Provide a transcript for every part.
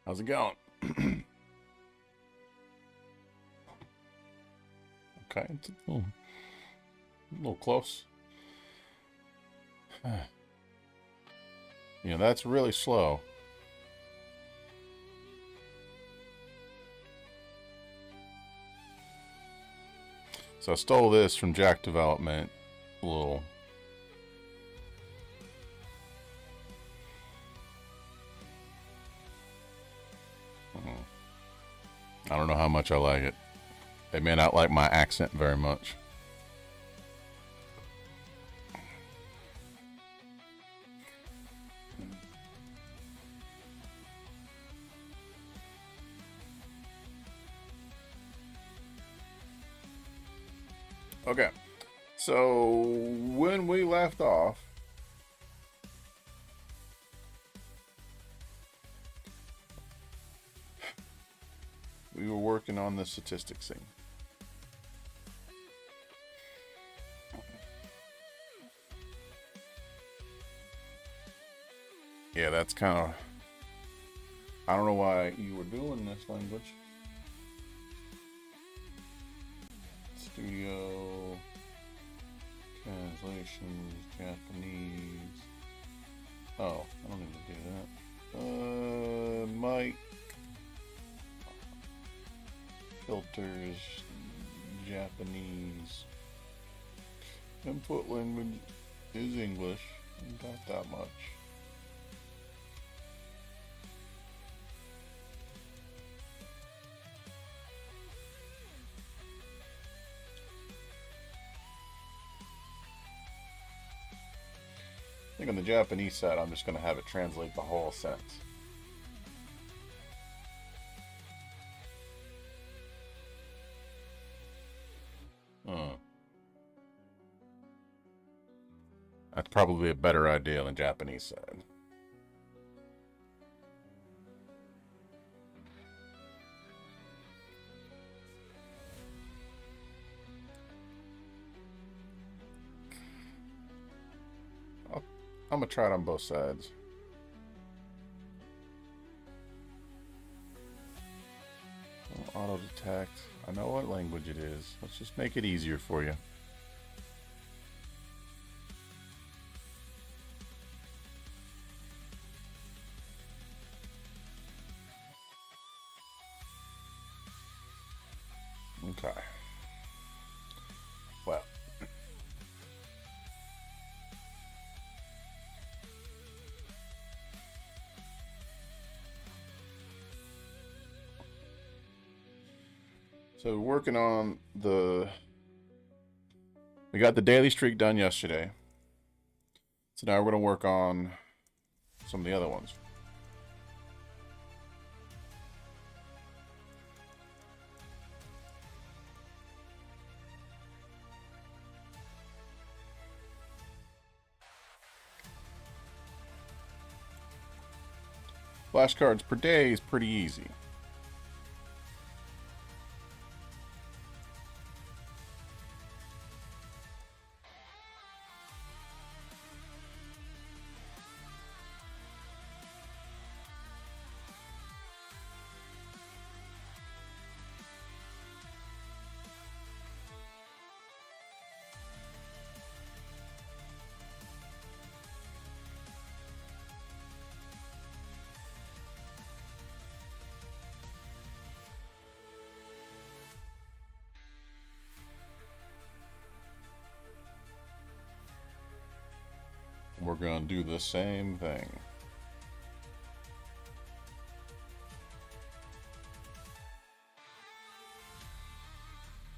How's it going? Okay, it's a little close. Yeah, that's really slow. So I stole this from Jack Development. A little. I don't know how much I like it. They may not like my accent very much. Okay, so when we left off, we were working on the statistics thing. Yeah, that's kind of... I don't know why you were doing this language. Studio... Translations, Japanese... Oh, I don't need to do that. Mic... Filters... Japanese... Input language is English. Not that much. I think on the Japanese side, I'm just going to have it translate the whole sentence. That's probably a better idea than Japanese side. I'm going to try it on both sides. Auto detect. I know what language it is. Let's just make it easier for you. Okay. Well. So working on the... We got the daily streak done yesterday. So now we're going to work on some of the other ones. Flashcards per day is pretty easy. We're going to do the same thing.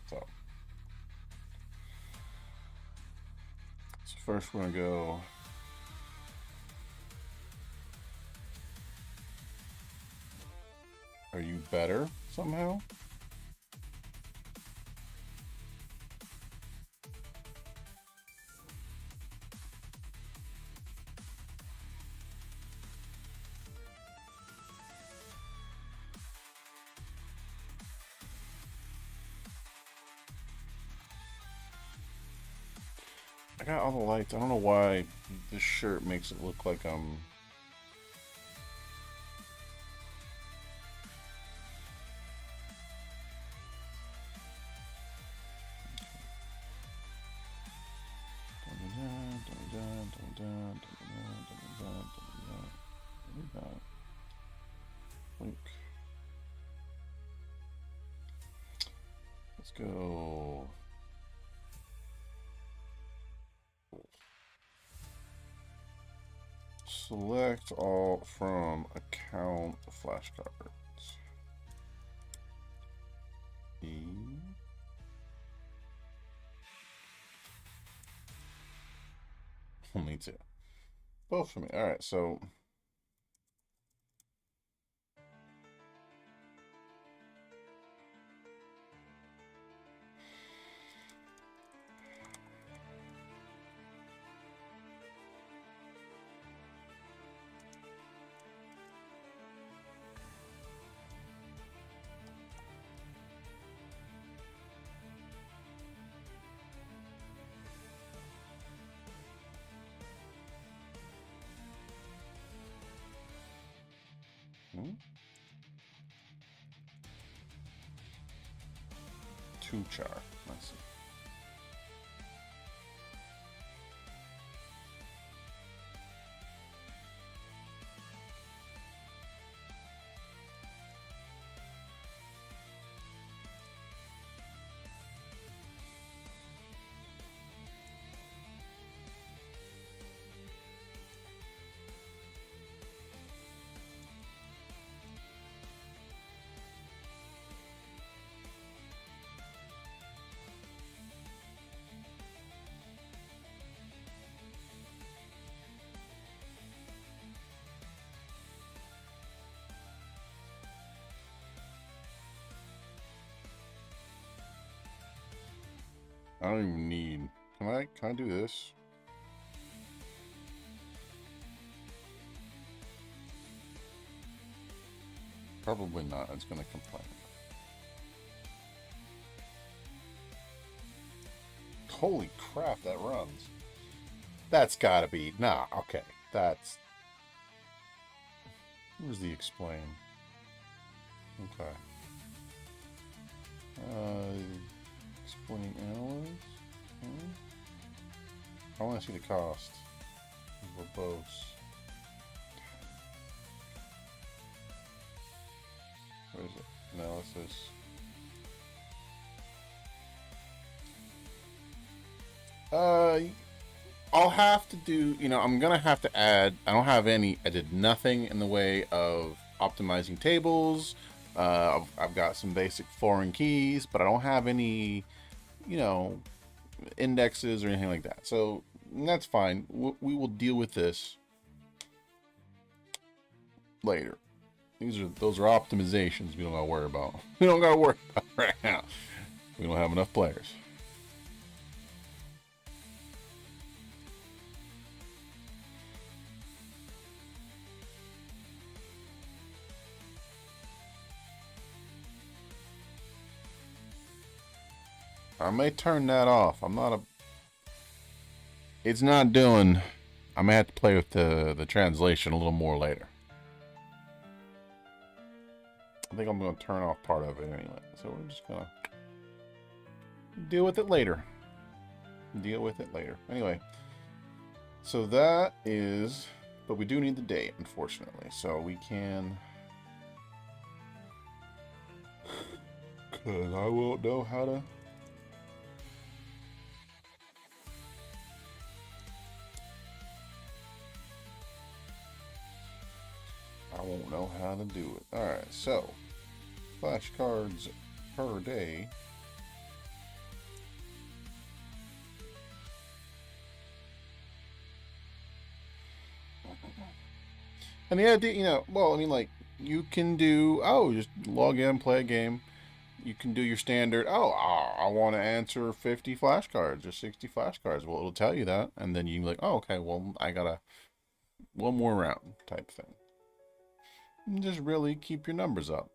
So first we're going to go... Are you better somehow? I got all the lights. I don't know why this shirt makes it look like I'm... go. Select all from account flashcards. E. Me too. Both for me. All right, so. Two char. Let's see. I don't even need. Can I do this? Probably not. It's gonna complain. Holy crap, that runs. That's gotta be. Nah, okay. That's. Where's the explain? Okay. Explain analyze. I want to see the cost. Verbose. Where is it? Analysis. I'll have to do, I'm gonna have to add, I did nothing in the way of optimizing tables. I've got some basic foreign keys, but I don't have any, indexes or anything like that. So that's fine. We will deal with this later. Those are optimizations we don't gotta worry about. We don't gotta worry about right now. We don't have enough players. I may turn that off. It's not doing. I may have to play with the translation a little more later. I think I'm going to turn off part of it anyway. So we're just going to deal with it later. Anyway. So that is. But we do need the date, unfortunately. So we can. Because I won't know how to. I won't know how to do it. Alright, so flashcards per day. And the idea, you can do, just log in, play a game. You can do your standard, I want to answer 50 flashcards or 60 flashcards. Well, it'll tell you that. And then you can be like, okay, well, I got one more round type thing. And just really keep your numbers up.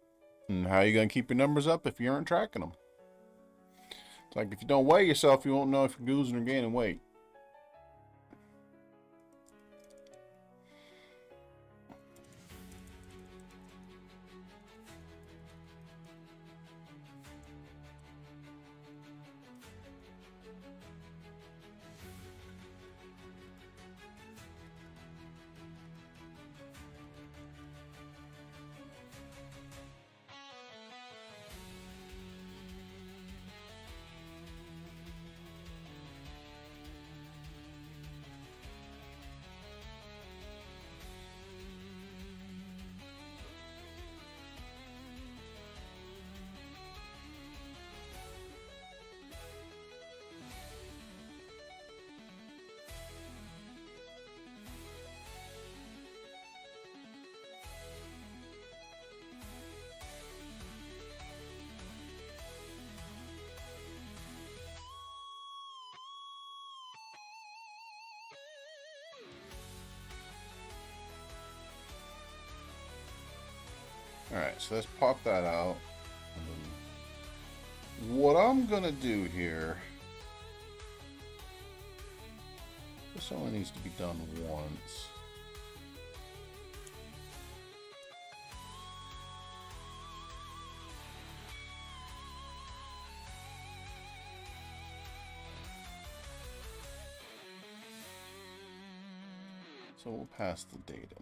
And how are you going to keep your numbers up if you aren't tracking them? It's like if you don't weigh yourself, you won't know if you're losing or gaining weight. Alright, so let's pop that out. What I'm gonna do here, this only needs to be done once. So we'll pass the data.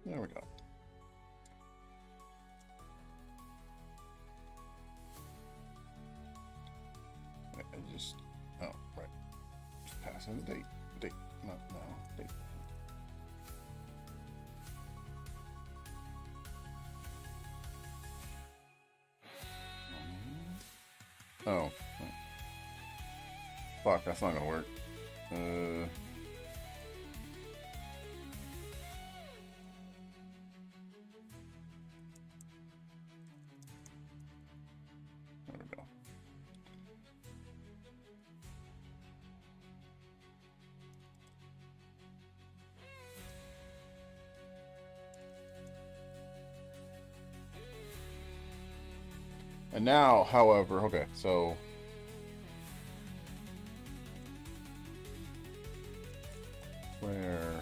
There we go. I just, oh, right. Just passing the date. Date, not now. Date. Oh. Fuck, that's not gonna work. There we go. And now, however, okay, so where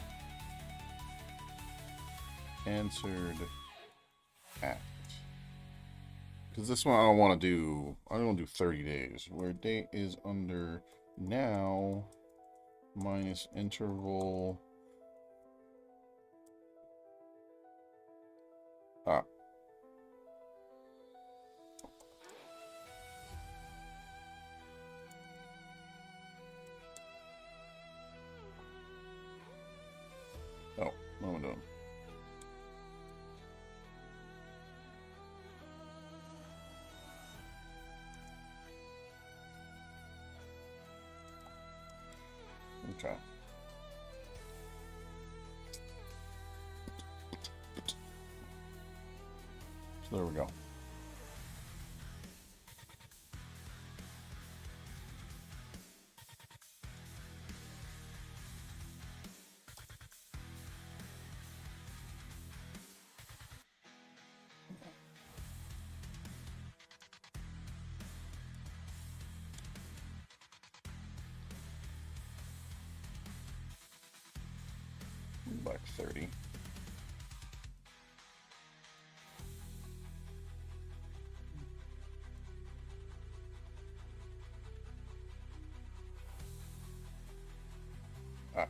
answered act, because this one I don't want to do. I don't want to do 30 days. Where date is under now minus interval. Ah. Oh, what am I doing? Okay. So there we go. Like 30. Ah.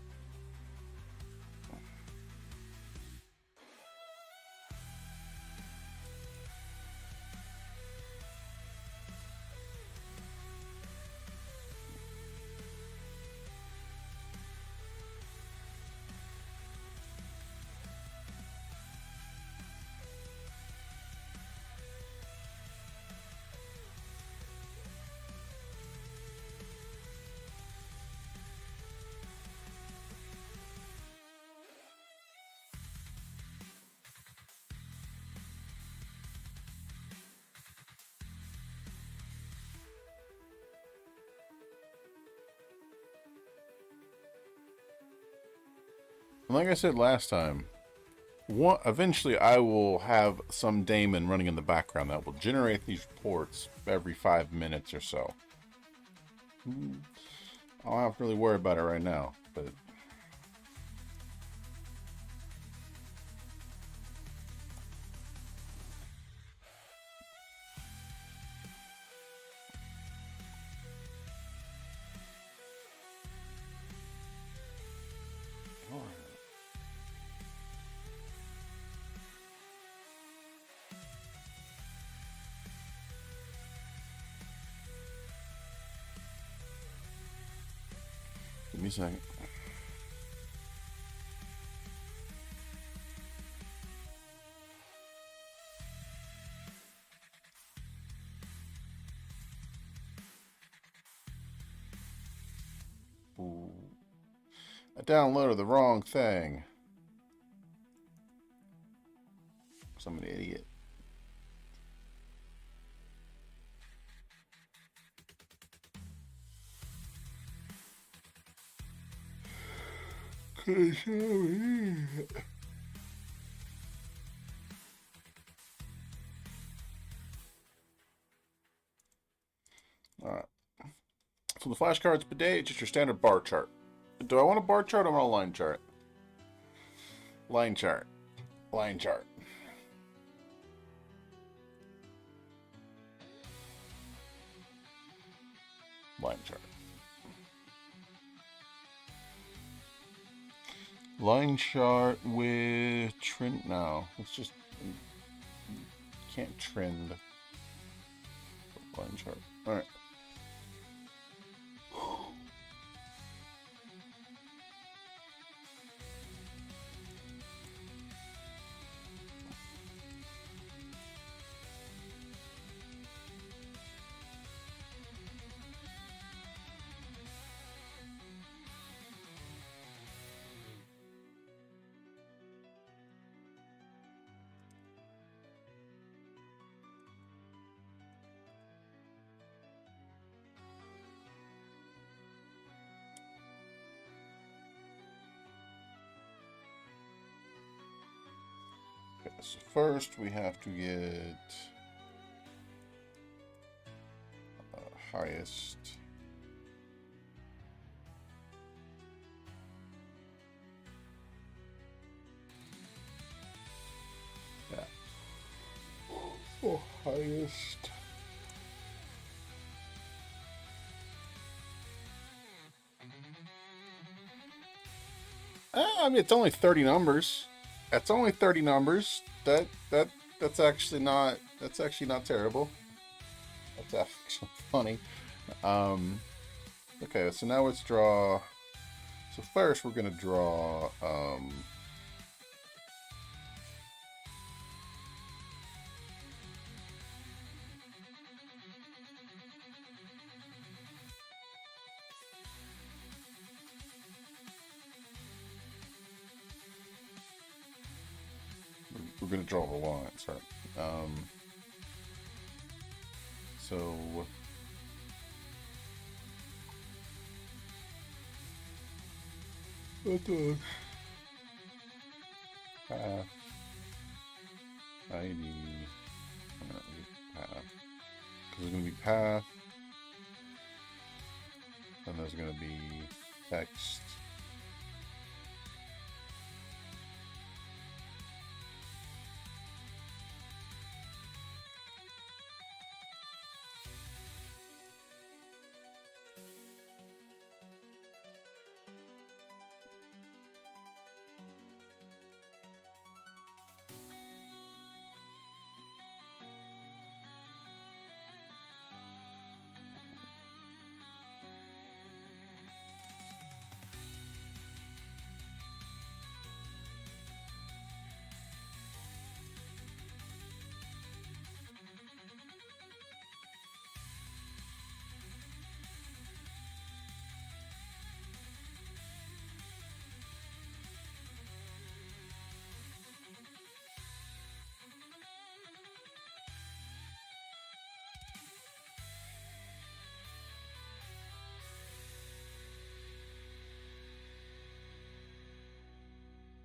And like I said last time, eventually I will have some daemon running in the background that will generate these reports every 5 minutes or so. I don't have to really worry about it right now, but give me a second. Ooh. I downloaded the wrong thing. I'm an idiot. Alright. So the flashcards per day, it's just your standard bar chart. Do I want a bar chart or I want a line chart? Line chart. Line chart. Line chart. Line chart with trend. No, it's just can't trend. Line chart. All right. So first we have to get highest. Yeah. Oh, highest. I mean, it's only 30 numbers. That's only 30 numbers. That's actually not terrible. That's actually funny. Okay, so now let's draw. So first we're gonna draw. We're gonna draw the lines, right? So what the path ID path? Because there's gonna be path, and there's gonna be text.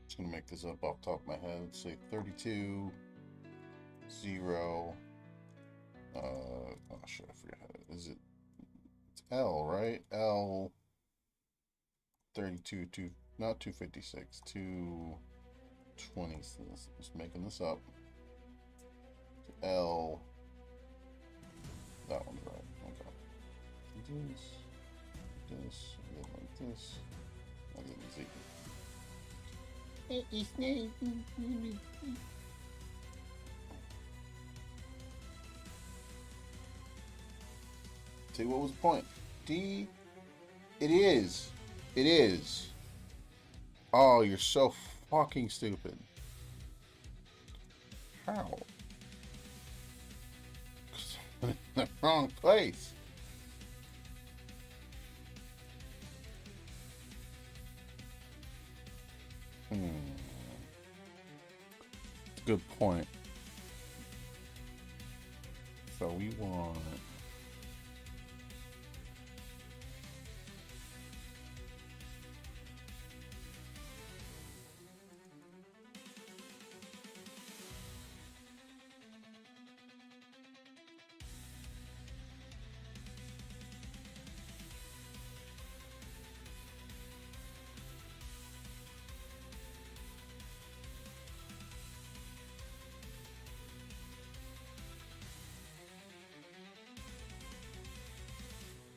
Just gonna make this up off the top of my head. Let's say 32, 0. Oh shit, I forgot how to. Is it? It's L, right? L 32, not 256, 220. So just making this up. L. That one's right. Okay. This, like this. I didn't see. See, what was the point? D. It is. It is. Oh, you're so fucking stupid. How? In the wrong place. Hmm. Good point. So we want.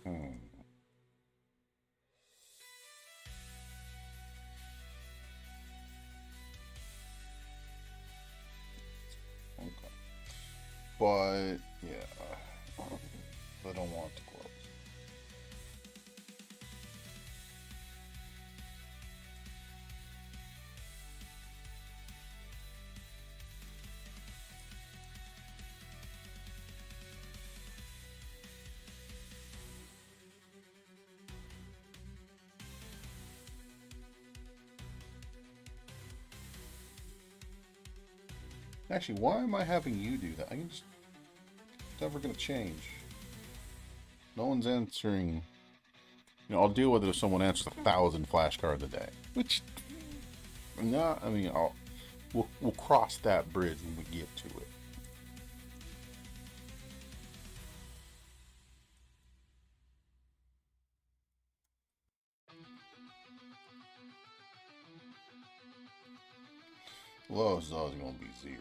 Hmm. Okay. But yeah, I don't want to close. Actually, why am I having you do that? I can just. It's never gonna change. No one's answering. I'll deal with it if someone answers 1,000 flashcards a day. Which, no, I mean, we'll cross that bridge when we get to it. Lowest is always gonna be 0.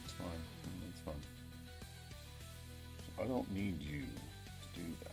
It's fine. It's fine. I don't need you to do that.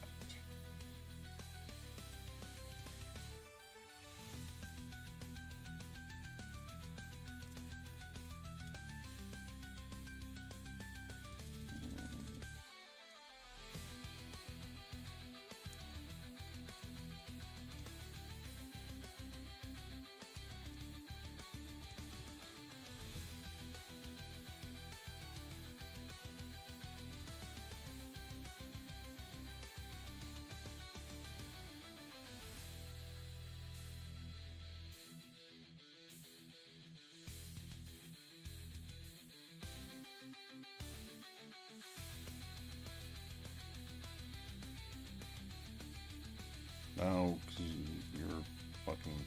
No, because you're fucking.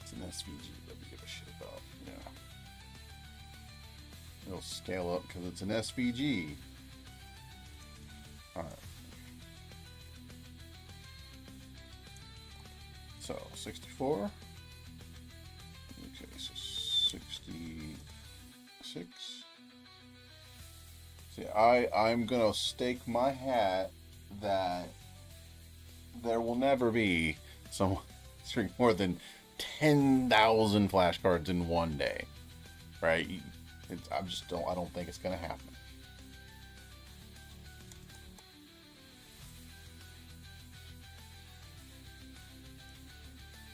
It's an SVG that we give a shit about. Yeah. It'll scale up because it's an SVG. Alright. So, 64. Okay, so 66. See, I'm gonna stake my hat that there will never be someone string more than 10,000 flashcards in one day, right? I don't think it's gonna happen.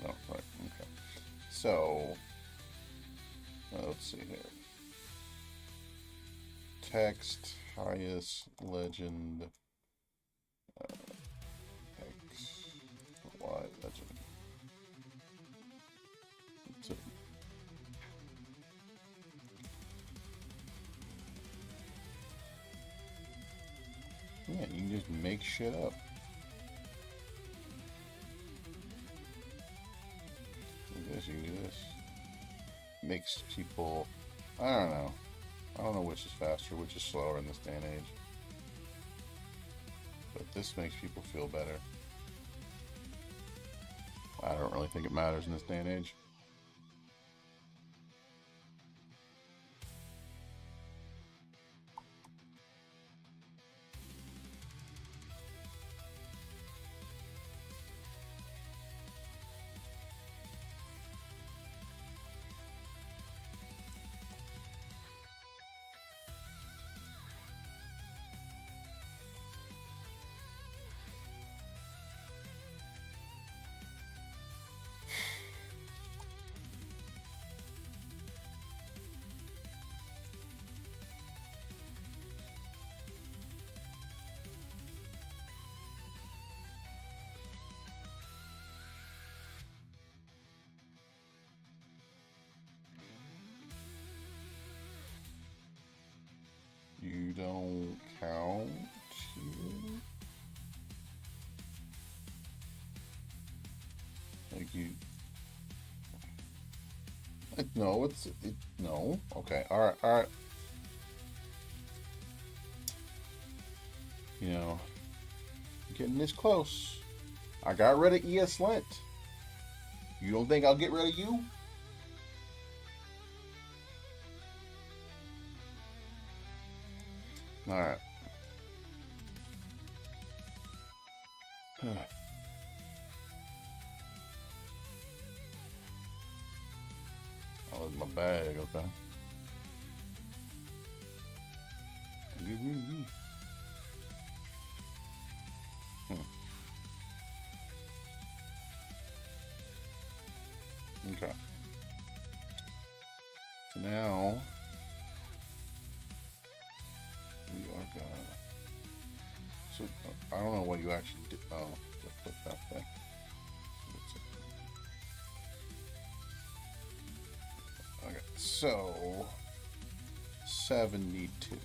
Oh, right, okay. So, let's see here. Text, highest, legend, X, Y, legend. just make shit up. Do this, you can do this. Makes people, I don't know. I don't know which is faster, which is slower in this day and age. But this makes people feel better. I don't really think it matters in this day and age. You don't count here? Like you... No, it's... no. Okay, alright, alright. You know, getting this close. I got rid of ES Lent. You don't think I'll get rid of you? Alright. That was my bag, okay. Okay. So now we are gonna. So I don't know what you actually did. Oh, just put that thing. Okay, so 72.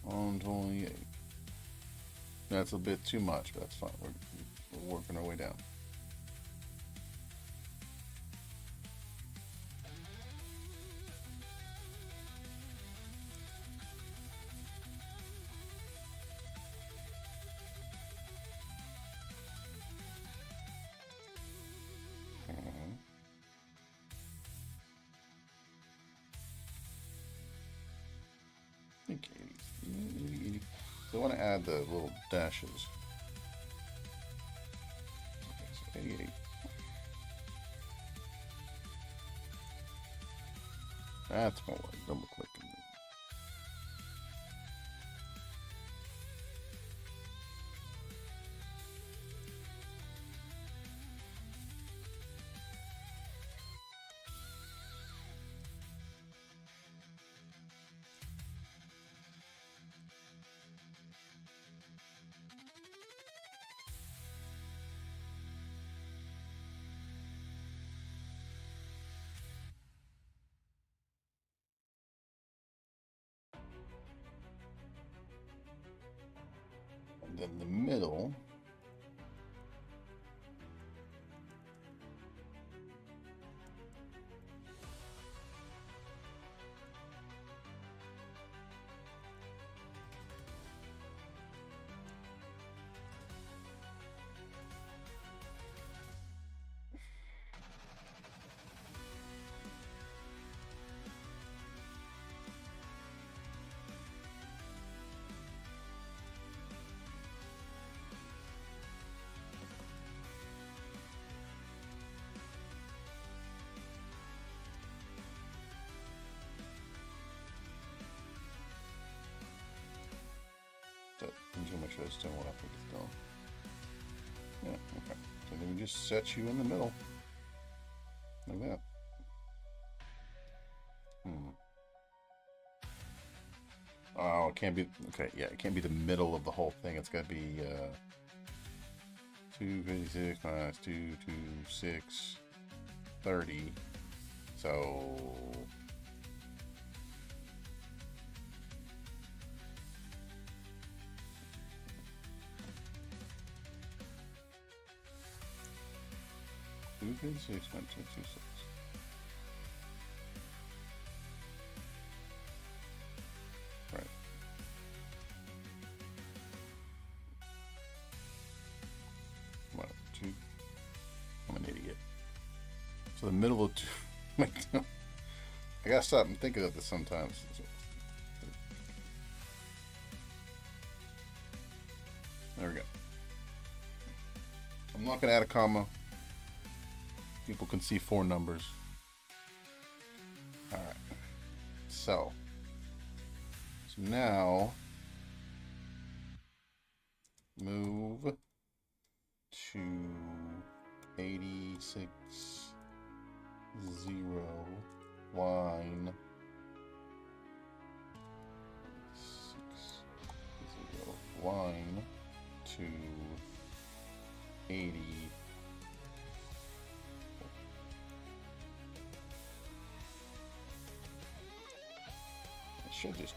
128. That's a bit too much, but that's fine. We're working our way down. So I want to add the little dashes. Okay, so 88. That's more like double clicking. And then the middle. I'm just gonna make sure it's doing what I think it's doing. Yeah, okay. So then we just set you in the middle. Like that. Oh, it can't be, okay, yeah, it can't be the middle of the whole thing. It's gotta be, 256 minus 226, 30. So 256, 226. Right. What? Two. I'm an idiot. So the middle of two. I gotta stop and think of this sometimes. There we go. I'm not gonna add a comma. People can see 4 numbers. All right. So now move to 86 0 line 6 0 line to 80. I should just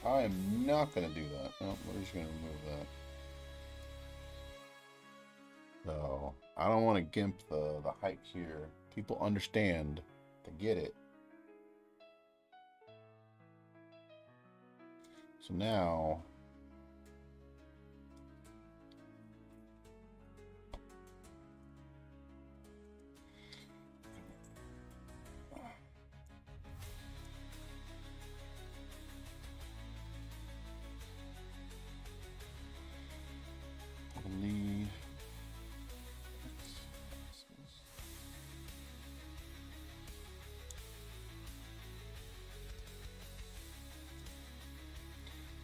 I am not going to do that. No, we're just going to remove that. So, I don't want to gimp the height here. People understand to get it. So now, I believe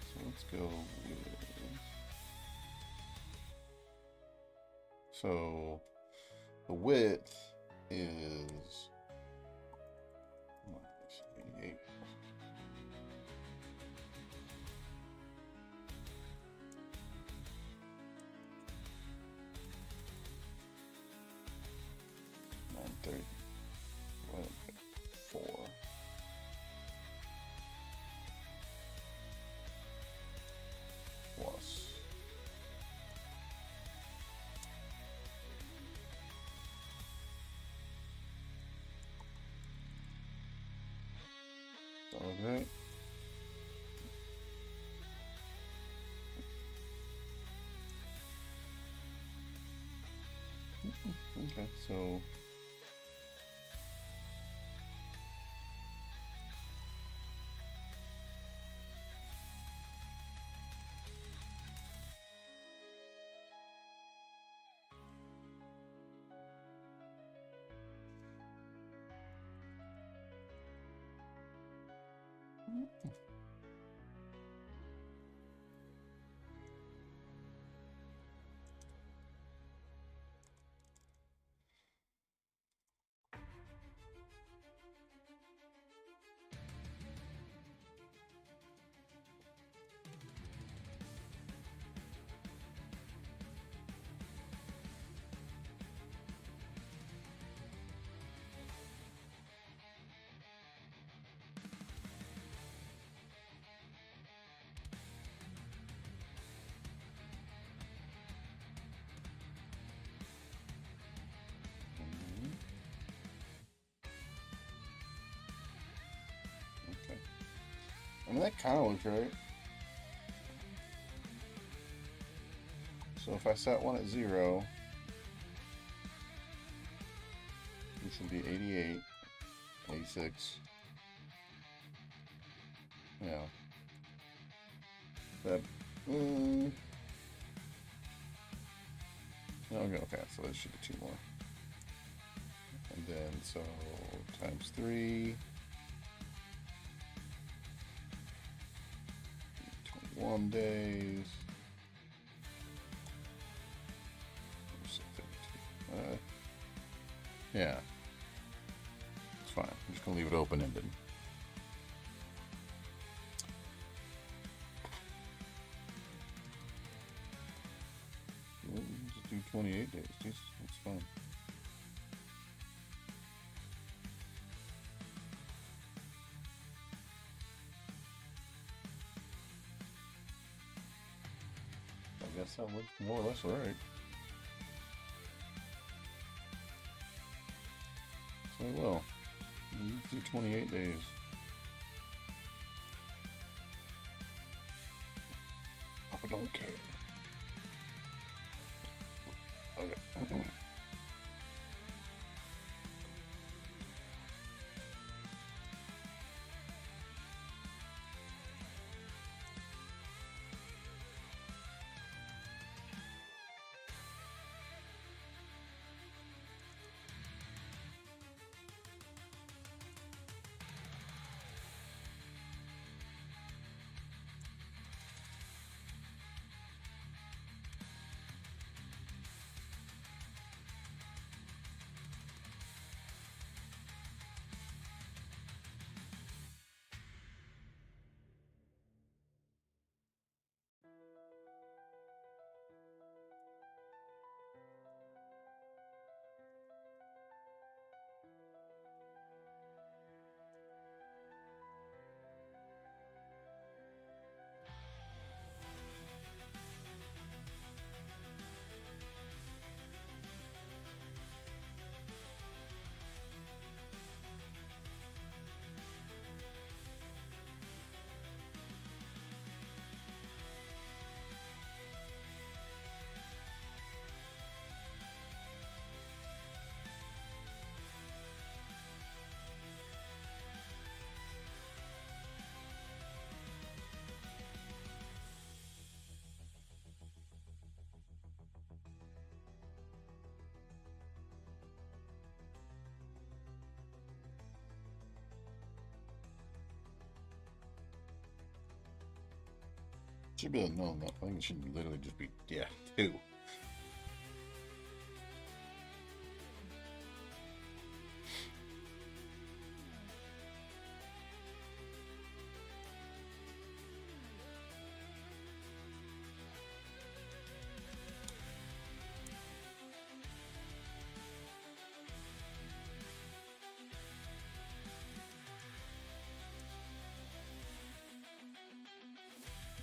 so let's go with, so the width is 88. Four. Plus. Okay. Okay, so okay. I mean that kind of looks right. So if I set one at 0, this will be 88, 86. Yeah. That. Okay, so there should be 2 more. And then so times 3. 1 days. Yeah. It's fine. I'm just going to leave it open-ended. Just do 28 days. That's fine. I guess that looks more or less right. So well, do 28 days. I don't care. Okay. Should be no. I think it should literally just be 2.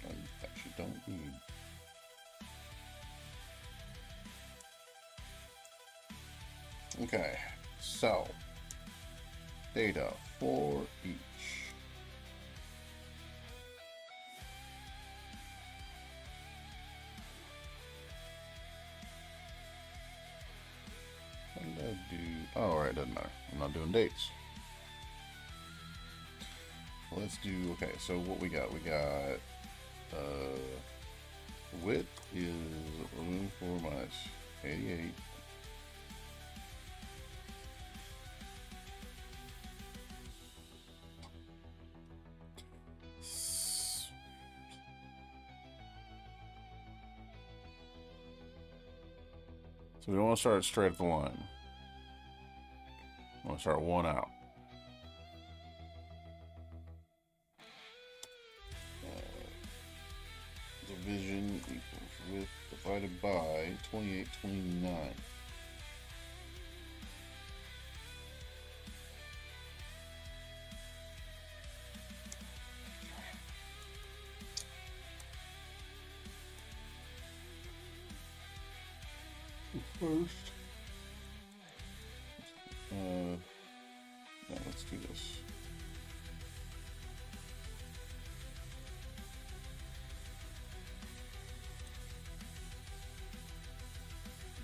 I actually don't need. Okay, so data for each. What did I do? Oh, alright, doesn't matter. I'm not doing dates. Let's do, okay, so what we got? We got, width is room 4 minus 88. So we don't want to start straight up the line. We want to start 1 out. Division equals width divided by 2829. First, now let's do this.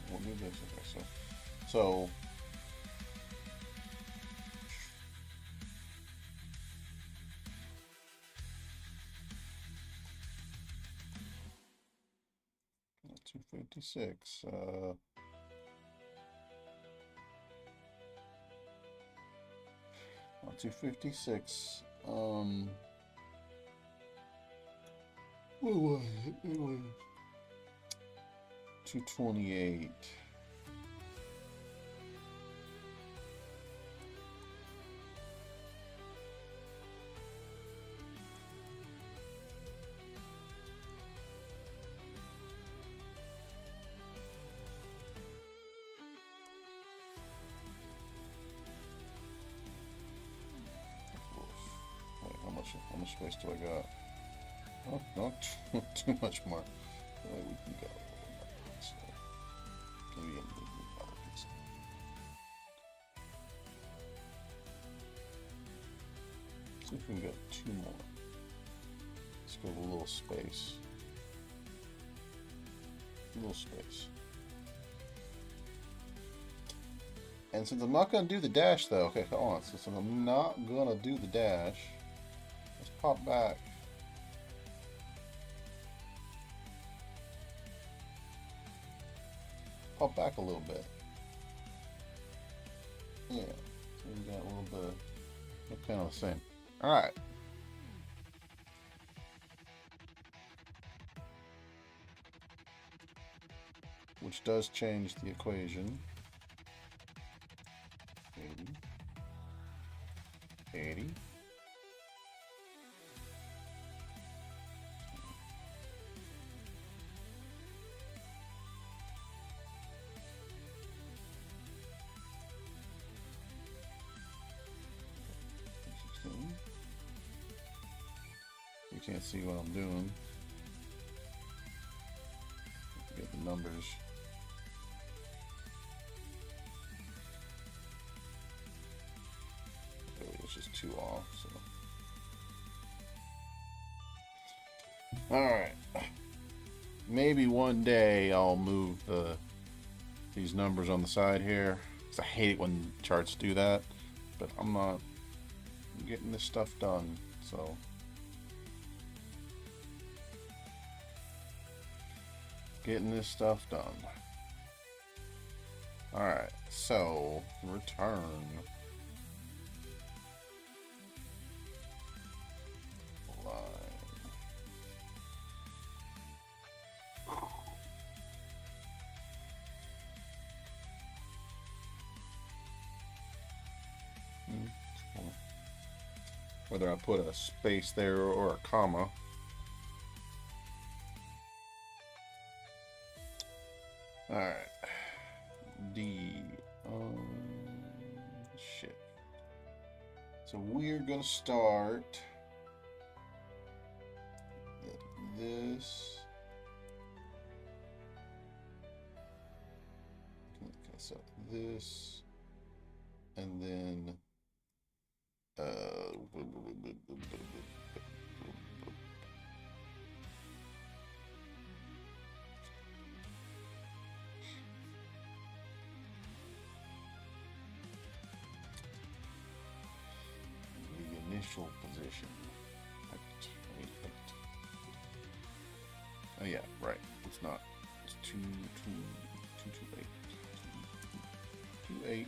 We'll do this. Okay, so $256. 256. What was it? It was 228. Wait, how much space do I got? Oh, not too much more. Wait, we can go. So, maybe another piece. See if we can get 2 more. Let's go a little space. A little space. And since I'm not going to do the dash, though, okay, hold on. Since I'm not going to do the dash, let's pop back. Pop back a little bit. Yeah, so we got a little bit of kind of the same. All right. Which does change the equation. 80. 80. You can't see what I'm doing. Get the numbers. Really, it's just 2 off. So, all right. Maybe one day I'll move these numbers on the side here. 'Cause I hate it when charts do that. But I'm not getting this stuff done. So. Getting this stuff done. Alright, so return. Line. Whether I put a space there or a comma. Alright. Shit. So we're gonna start this. Okay, so this, and then initial position. Oh yeah, right. It's not. It's 228. 228.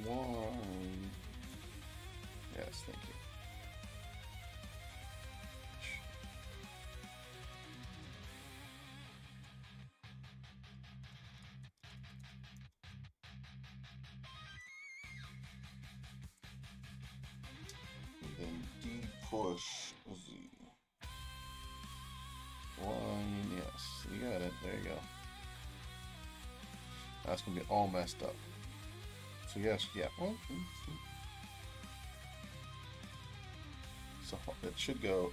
One. Yes, thank you. And then D push Z. Line, yes. You got it. There you go. That's gonna be all messed up. So yes, yeah. So it should go.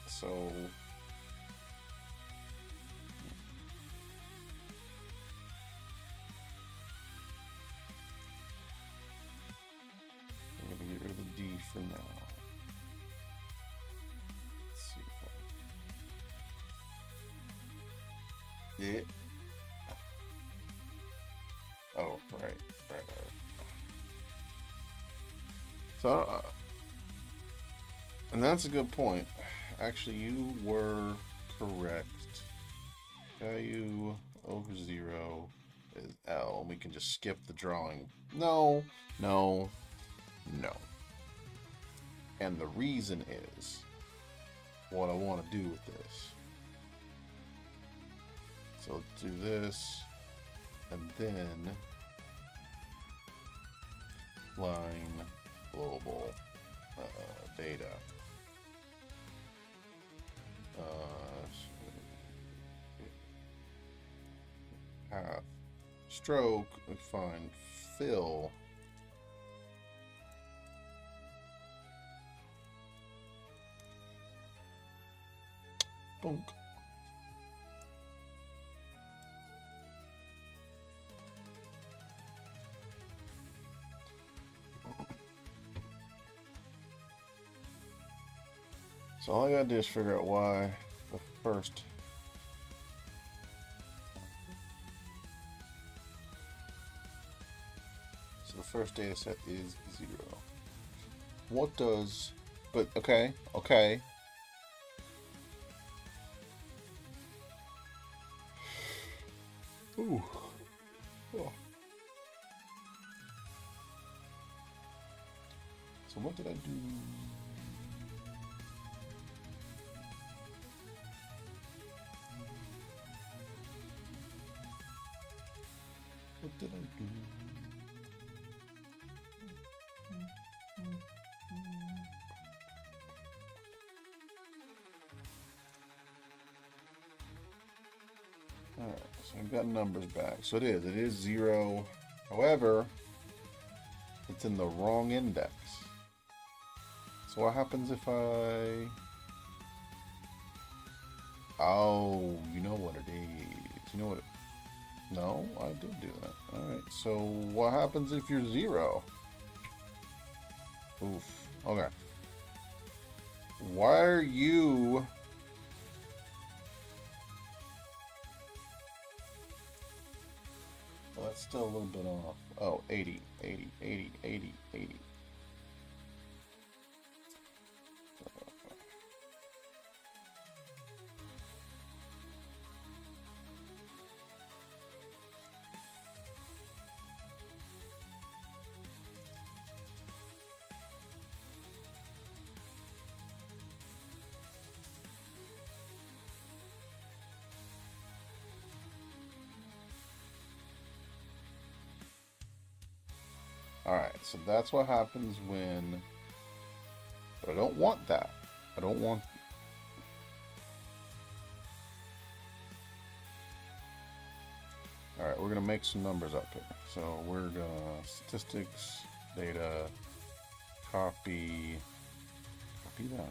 So I'm gonna get rid of the D for now. Let's see if Yeah. Oh, right, right. So, and that's a good point. Actually, you were correct. Value over 0 is L. We can just skip the drawing. No, no, no. And the reason is what I want to do with this. So let's do this, and then line global data. Path stroke. We find fill. Bonk. So all I gotta do is figure out why the first. So the first data set is 0. What does? But okay, okay. Ooh. Oh. So what did I do? What did I do? Alright, so I've got numbers back. So it is 0. However, it's in the wrong index. So what happens if I... Oh, you know what it is. You know what it... No, I did do that. Alright, so what happens if you're 0? Oof. Okay. Why are you... Well, that's still a little bit off. Oh, 80, 80, 80, 80, 80. Alright, so that's what happens when... But I don't want that. I don't want... Alright, we're going to make some numbers up here. So we're going to... Statistics, data, copy that.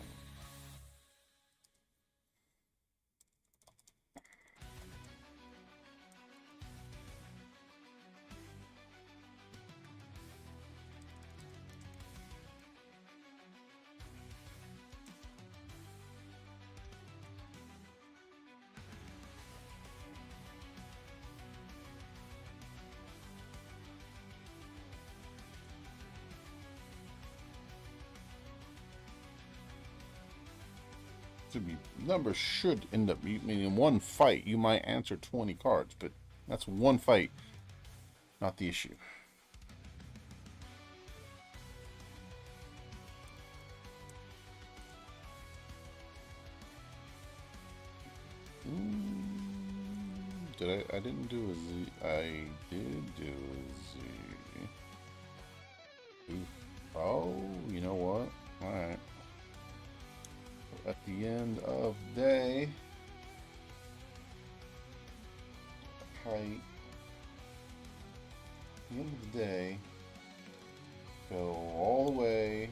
Numbers should end up, meaning in one fight you might answer 20 cards, but that's one fight, not the issue. I didn't do a Z. I did do a Z. Oof. Oh, you know what? Alright. At the end of the day, height, at the end of the day, go all the way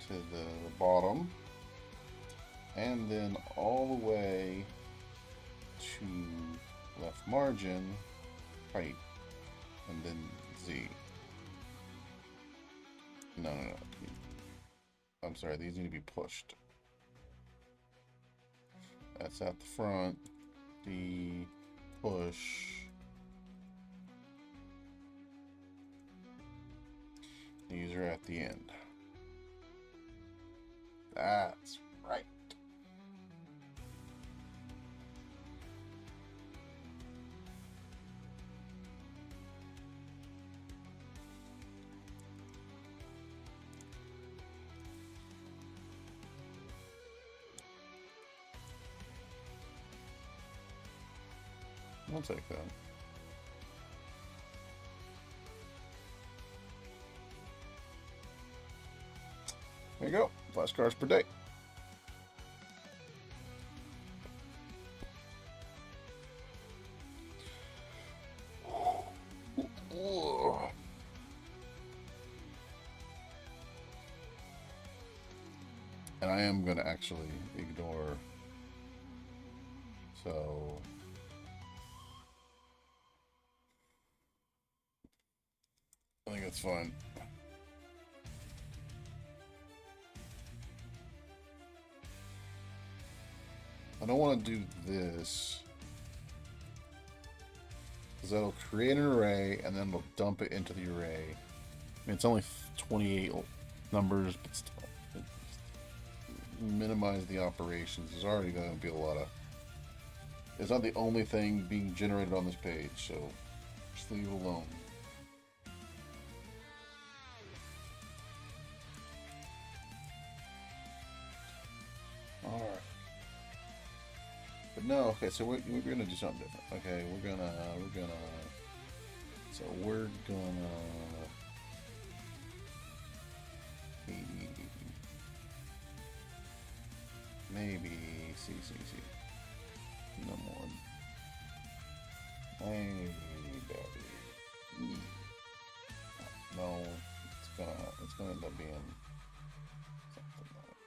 to the bottom, and then all the way to left margin, height, and then Z. No. I'm sorry, these need to be pushed. That's at the front. the push. These are at the end. That's right. I'll take that. There you go. Flashcards per day. And I am going to actually ignore. So I think it's fine. I don't want to do this because that'll create an array and then we'll dump it into the array. I mean, it's only 28 numbers, but still, minimize the operations. There's already going to be a lot of. It's not the only thing being generated on this page, so just leave it alone. All right. But no, okay, so we're gonna do something different. Okay, we're gonna maybe C. No more. Maybe. No, it's gonna end up being something like.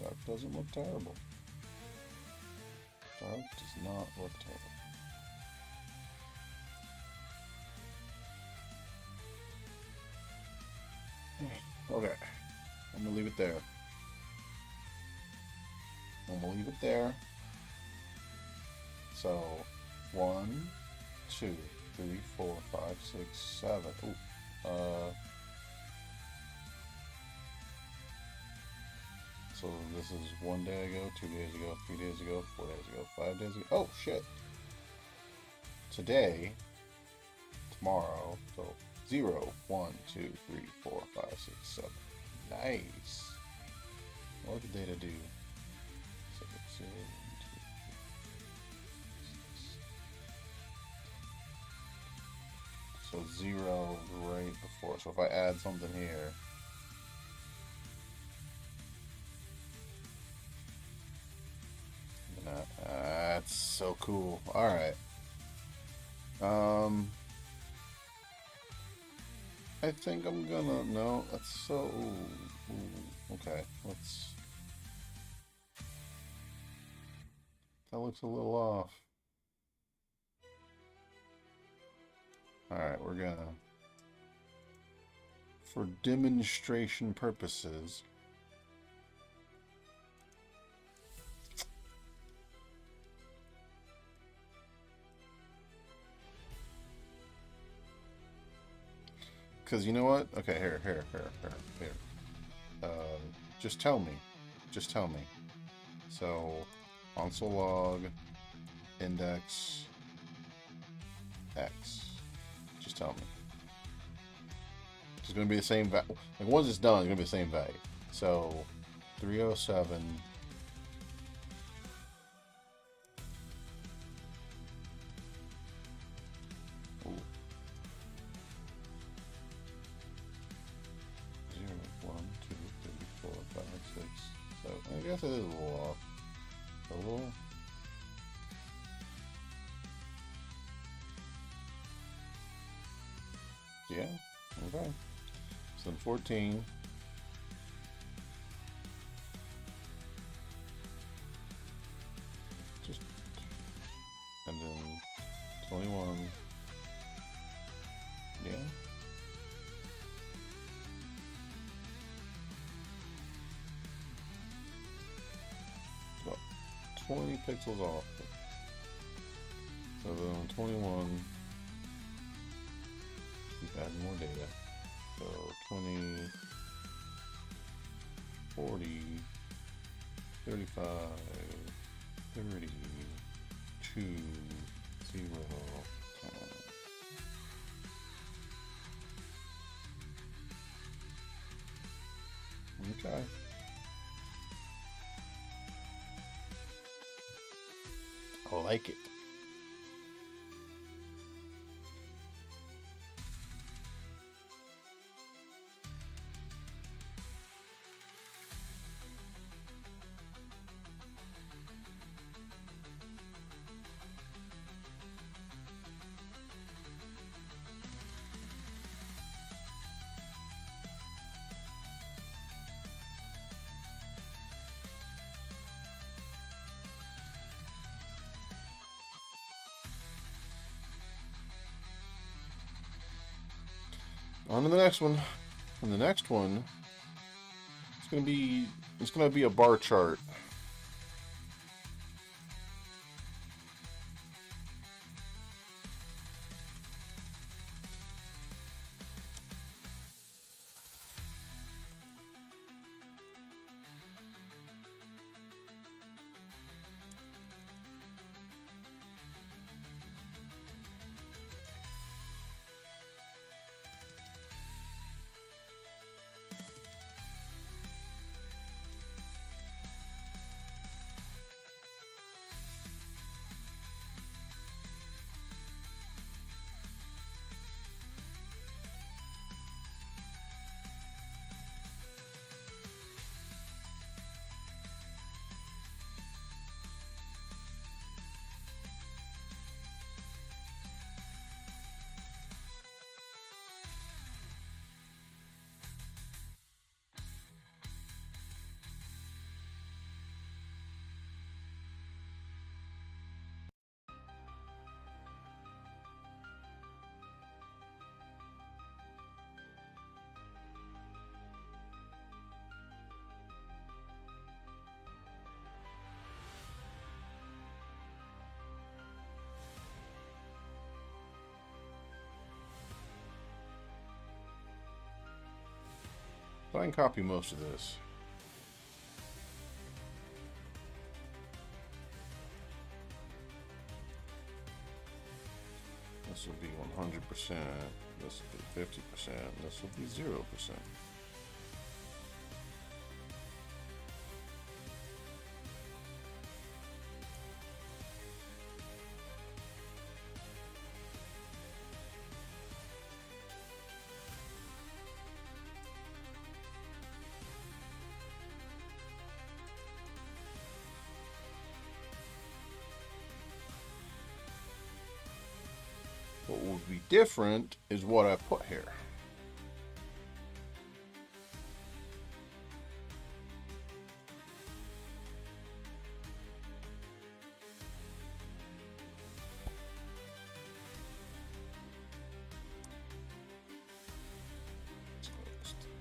Dark doesn't look terrible. Dark does not look terrible. Okay, I'm gonna leave it there. So, 1, 2, 3, 4, 5, 6, 7. Ooh, so this is 1 day ago, 2 days ago, 3 days ago, 4 days ago, 5 days ago. Oh shit! Today, tomorrow, so 0, 1, 2, 3, 4, 5, 6, 7. Nice. What did data do? 7, 0, 1, 2, 3, 4, 5, 6. So 0 right before. So if I add something here. That's so cool. Alright. I think I'm gonna, no, that's so, okay, that looks a little off. Alright, we're gonna, for demonstration purposes, because you know what? Okay, here. Just tell me. So, console log, index, x. Just tell me. It's going to be the same value. Like, once it's done, it's going to be the same value. So, 307. I guess it is a little off. A little. Yeah, okay. So 14. Just. And then 21. Yeah. 20 pixels off. So then on 21, keep adding more data. So 20, 40, 35, 32, 0, 10. Okay. I like it. On to the next one. And the next one, it's gonna be a bar chart. But I can copy most of this. This will be 100%. This will be 50%. This will be 0%. What would be different is what I put here.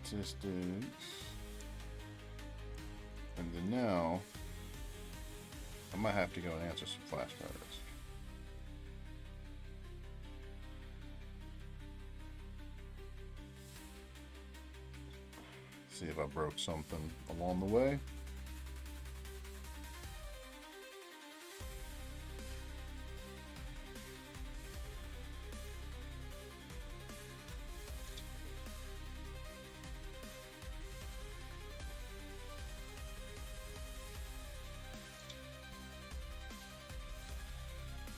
Statistics. And then now, I might have to go and answer some flashcards. See if I broke something along the way.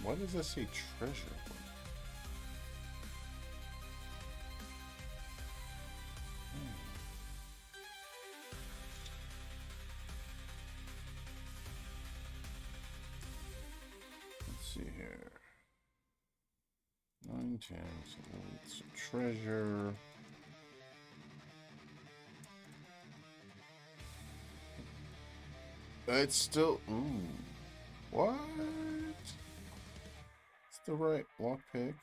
Why does this say treasure? See here. 9, 10, so it's a treasure. It's still, what? It's the right lockpick.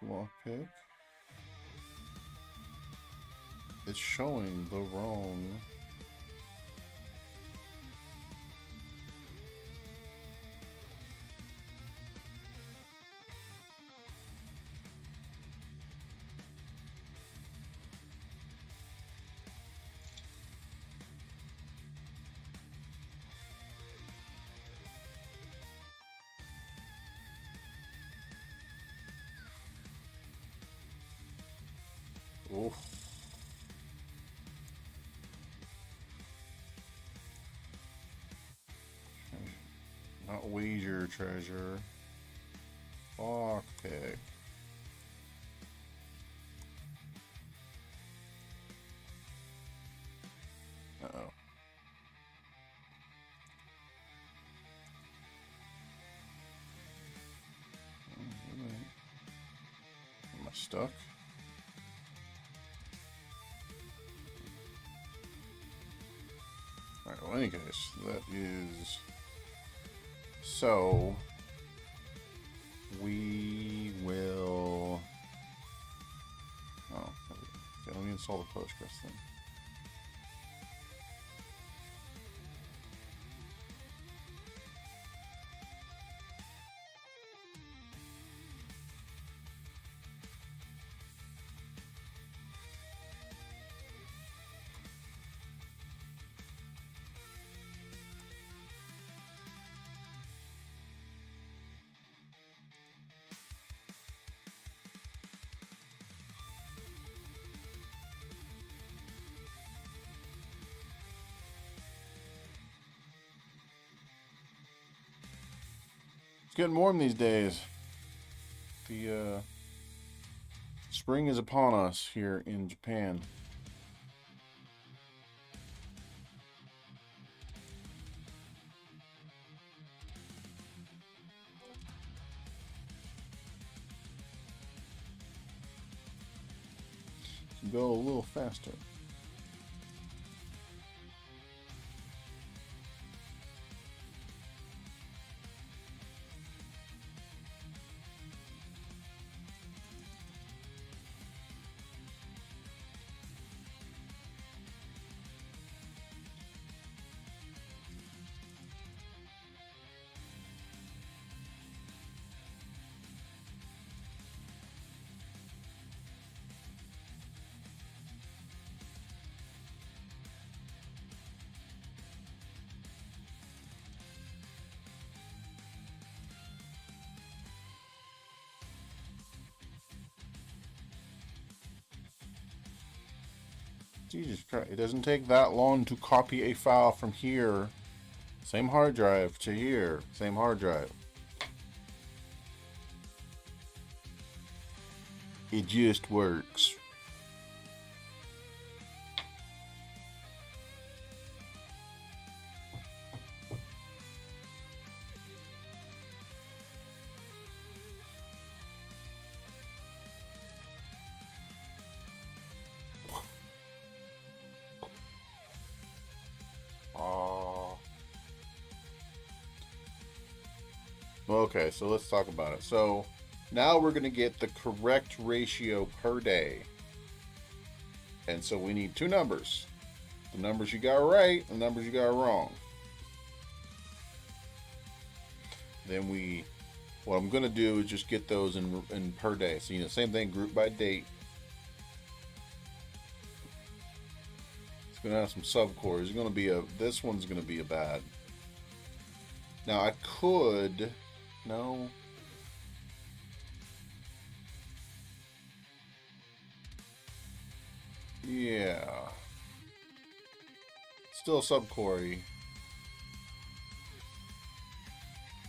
Lockpick. It's showing the wrong. Oof. Not wager treasure. Fuck pig. Uh-oh. Am I stuck? Alright, well, in any case, that is... So... We will... Oh, okay, let me install the Postgres thing. It's getting warm these days. The spring is upon us here in Japan. Go a little faster. Jesus Christ, it doesn't take that long to copy a file from here, same hard drive, to here, same hard drive. It just works. Okay, so let's talk about it. So now we're going to get the correct ratio per day. And so we need two numbers. The numbers you got right, the numbers you got wrong. Then what I'm going to do is just get those in per day. So, same thing, group by date. It's going to have some subcores. This one's going to be a bad. Now I could... No. Yeah. Still subquery.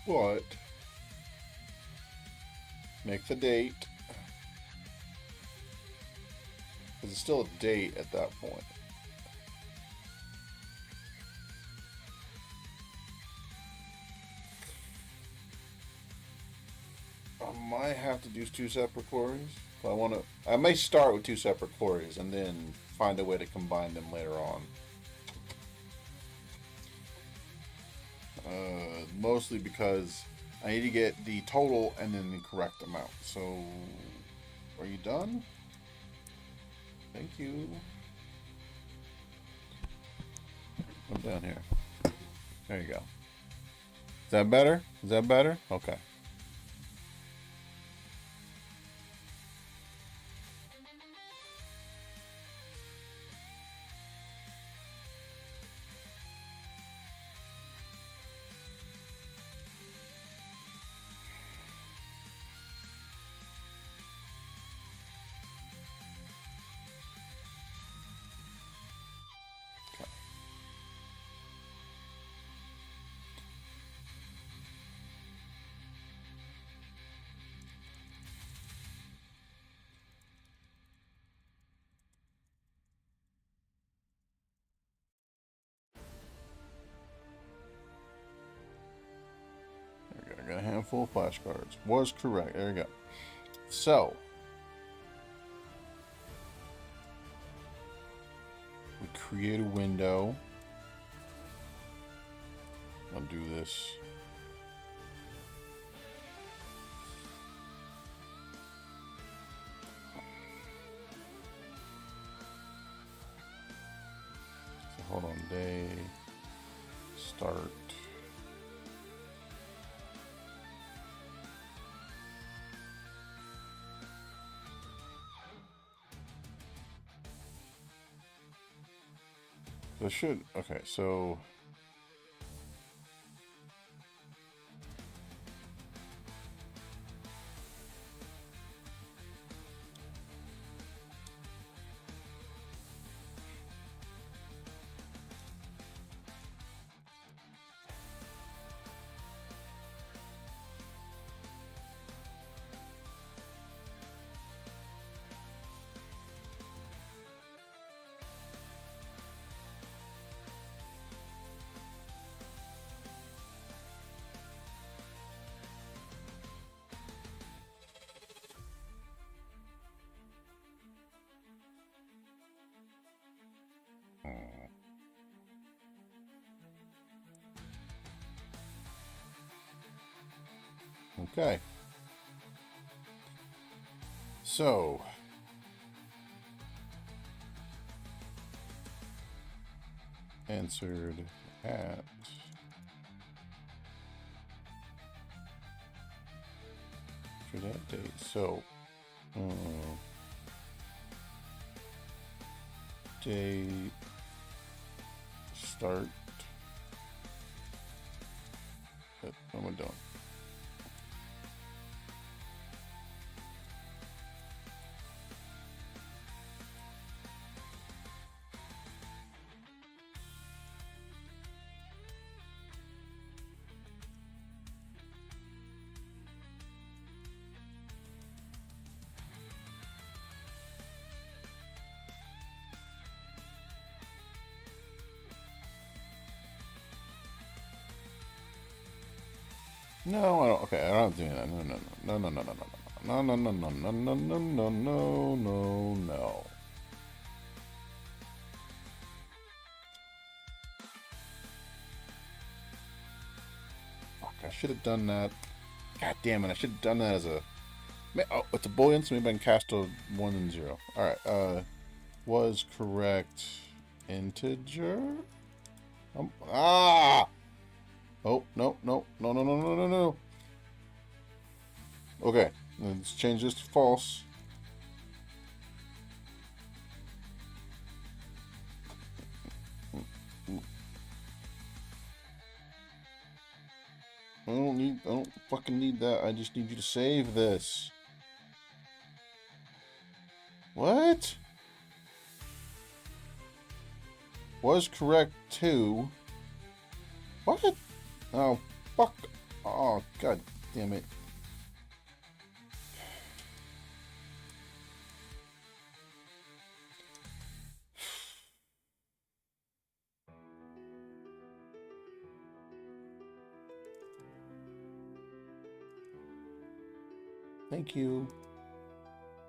But make the date. Because it's still a date at that point. I might have to do two separate queries. I may start with two separate queries and then find a way to combine them later on. Mostly because I need to get the total and then the correct amount. So, are you done? Thank you. Come down here. There you go. Is that better? Is that better? Okay. full flashcards. Was correct. There we go. So, we create a window. I'll do this. So hold on, day, start. This should, okay, so okay. So, answered at for that date. So, date start. What am I doing? No, I don't. Okay, I don't do that. No, no, no, no, no, no, no, no, no, no, no, no, no, no, no, no, no. Fuck! I should have done that. God damn it! I should have done that as a. Oh, it's a boolean, so maybe I can cast a 1 and 0. All right. Was correct. Integer. Ah. Oh, no, no, no, no, no, no, no, no. Okay, let's change this to false. I don't fucking need that. I just need you to save this. What? Was correct too. What? Oh, fuck. Oh, god damn it. Thank you.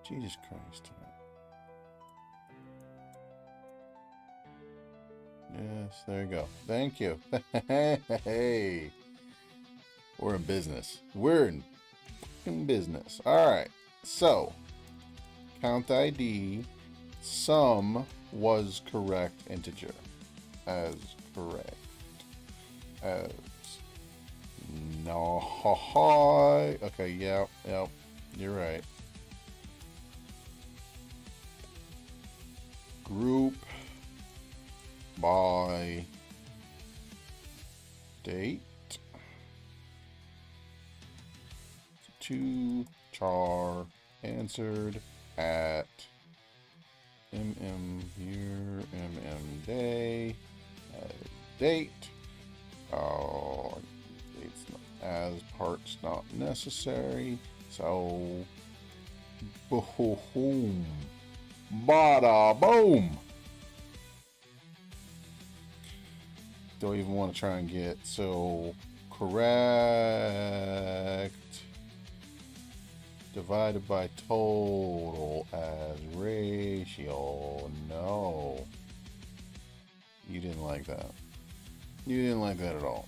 Jesus Christ. Yes, there you go. Thank you. Hey. We're in business. We're in business. Alright. So, count ID. Sum was correct integer. As correct. As. No. Okay, yep. You're right. Group by date to char answered at year day date. Oh, date's not as parts not necessary. So boom, bada boom. Don't even want to try and get so correct divided by total as ratio. No. You didn't like that. You didn't like that at all.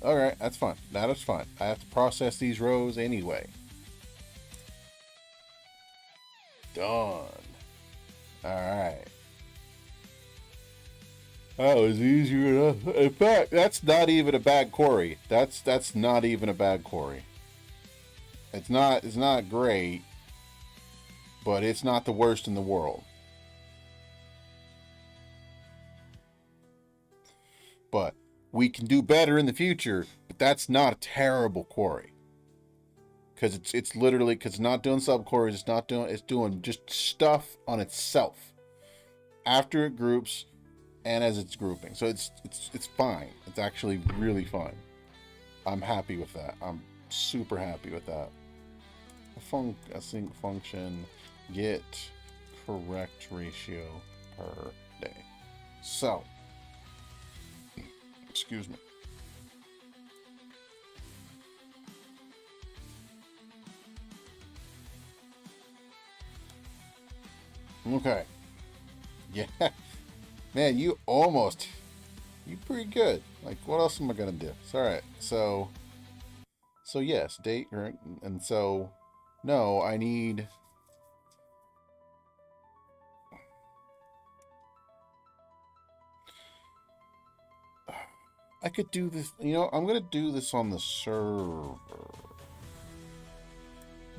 Alright, that's fine. That is fine. I have to process these rows anyway. Done. Alright. That was easier enough. In fact, that's not even a bad query. That's not even a bad query. It's not great, but it's not the worst in the world. But we can do better in the future, but that's not a terrible query. Because it's literally, because it's not doing subqueries, it's doing just stuff on itself after it groups and as it's grouping. So it's fine. It's actually really fine. I'm happy with that. I'm super happy with that. A single function get correct ratio per day. So, excuse me. Okay. Yeah. Man, you pretty good. Like, what else am I gonna do? It's alright. So yes, date, right? And so, no, I need... I could do this, I'm gonna do this on the server.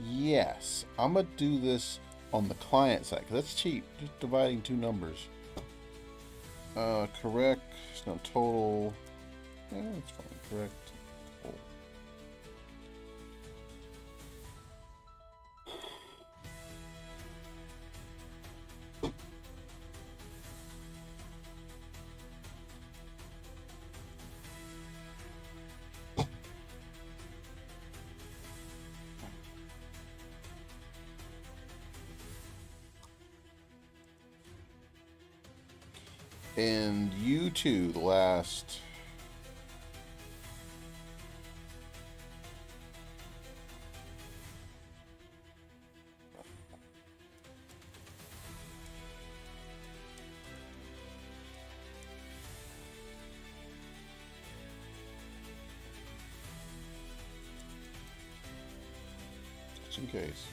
Yes, I'm gonna do this on the client side, because that's cheap. Just dividing two numbers. Correct. It's not total. Yeah, it's fine. Correct. Total. And you two, the last... just in case.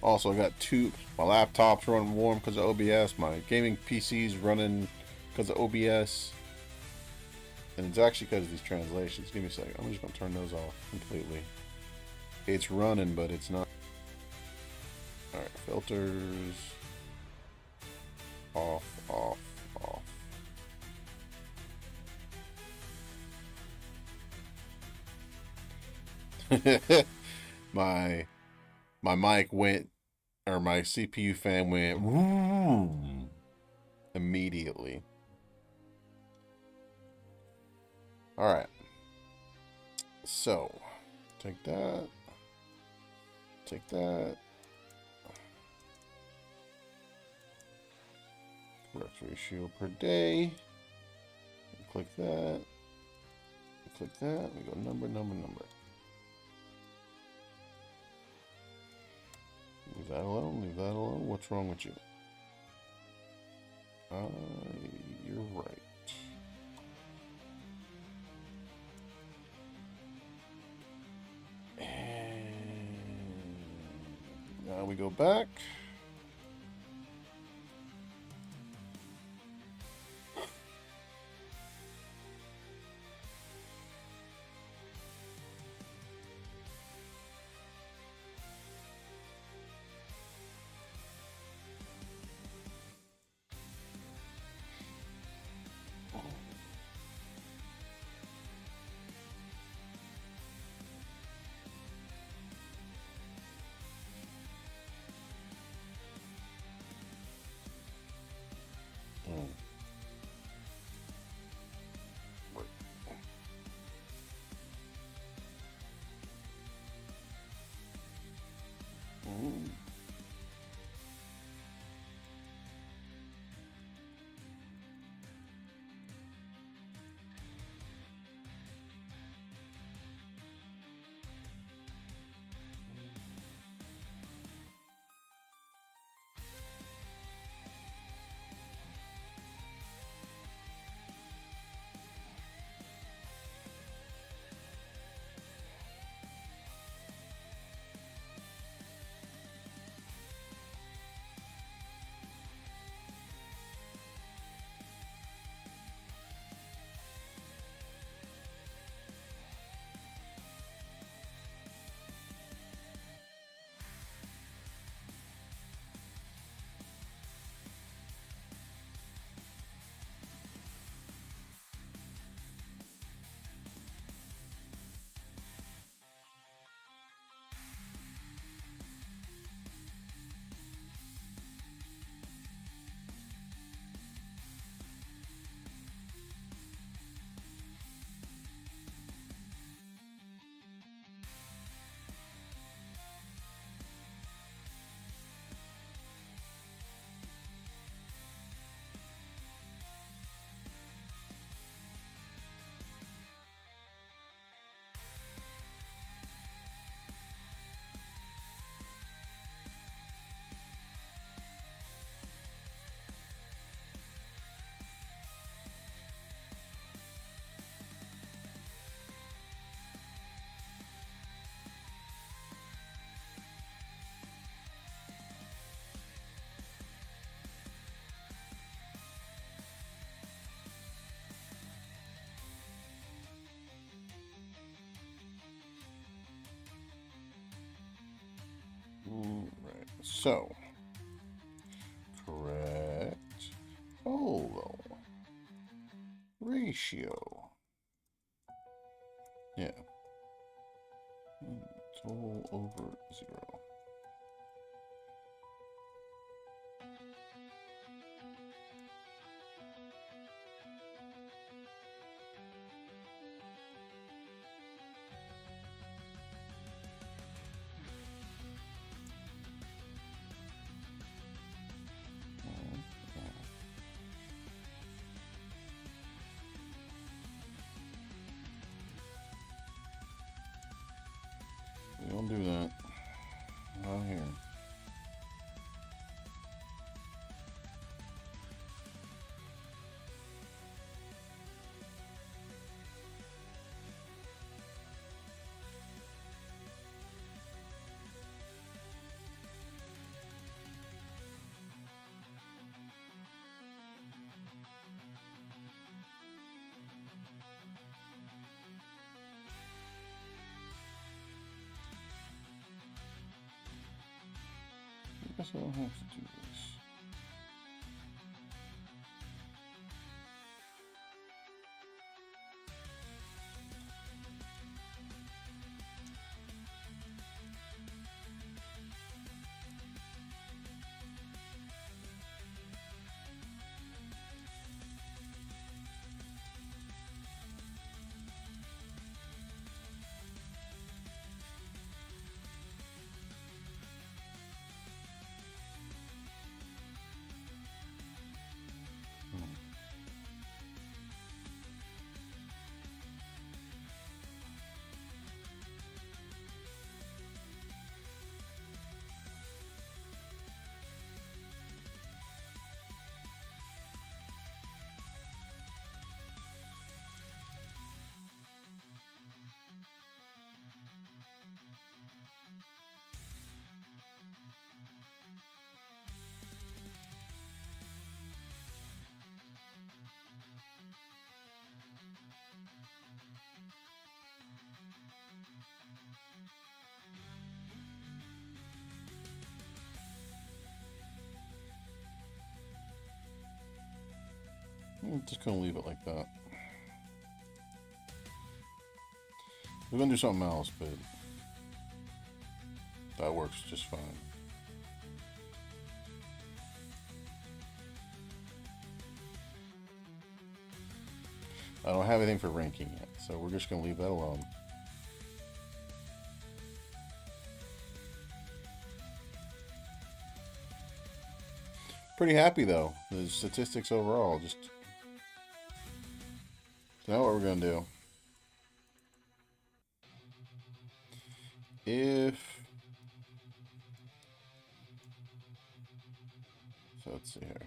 Also, I got my laptop's running warm because of OBS. My gaming PC's running because of OBS. And it's actually because of these translations. Give me a second. I'm just going to turn those off completely. It's running, but it's not. Alright, filters. Off, off, off. my mic went, or my CPU fan went vroom, immediately. All right. So, take that. Take that. Correct ratio per day. Click that. Click that. We go number. Leave that alone. Leave that alone. What's wrong with you? You're right. And now we go back. So, correct total ratio. Yeah. Total over 0. We don't do that. Not here. I guess I don't have to do this. I'm just gonna leave it like that. We're gonna do something else, but that works just fine. I don't have anything for ranking yet, so we're just gonna leave that alone. Pretty happy though. The statistics overall, just now what we're gonna do. If so, let's see here.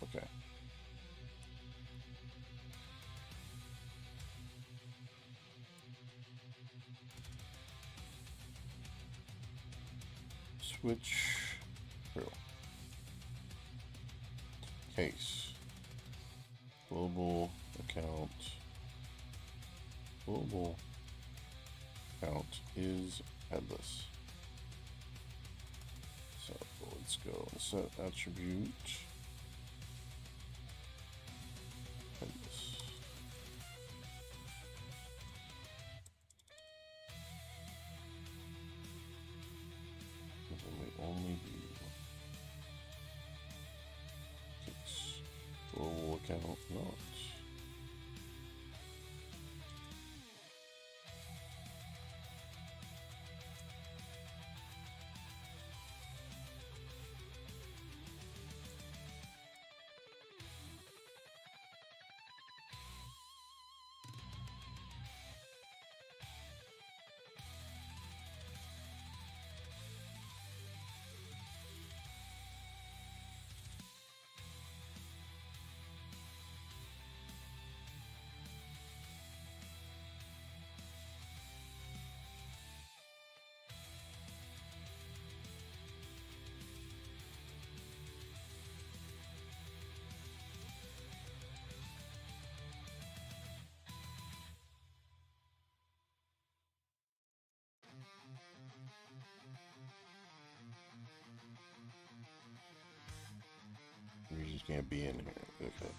Okay. Switch through. Case. Global account. Global account is headless. So let's go set attribute. Headless. Only be case. Global account not. can't be in here. Okay.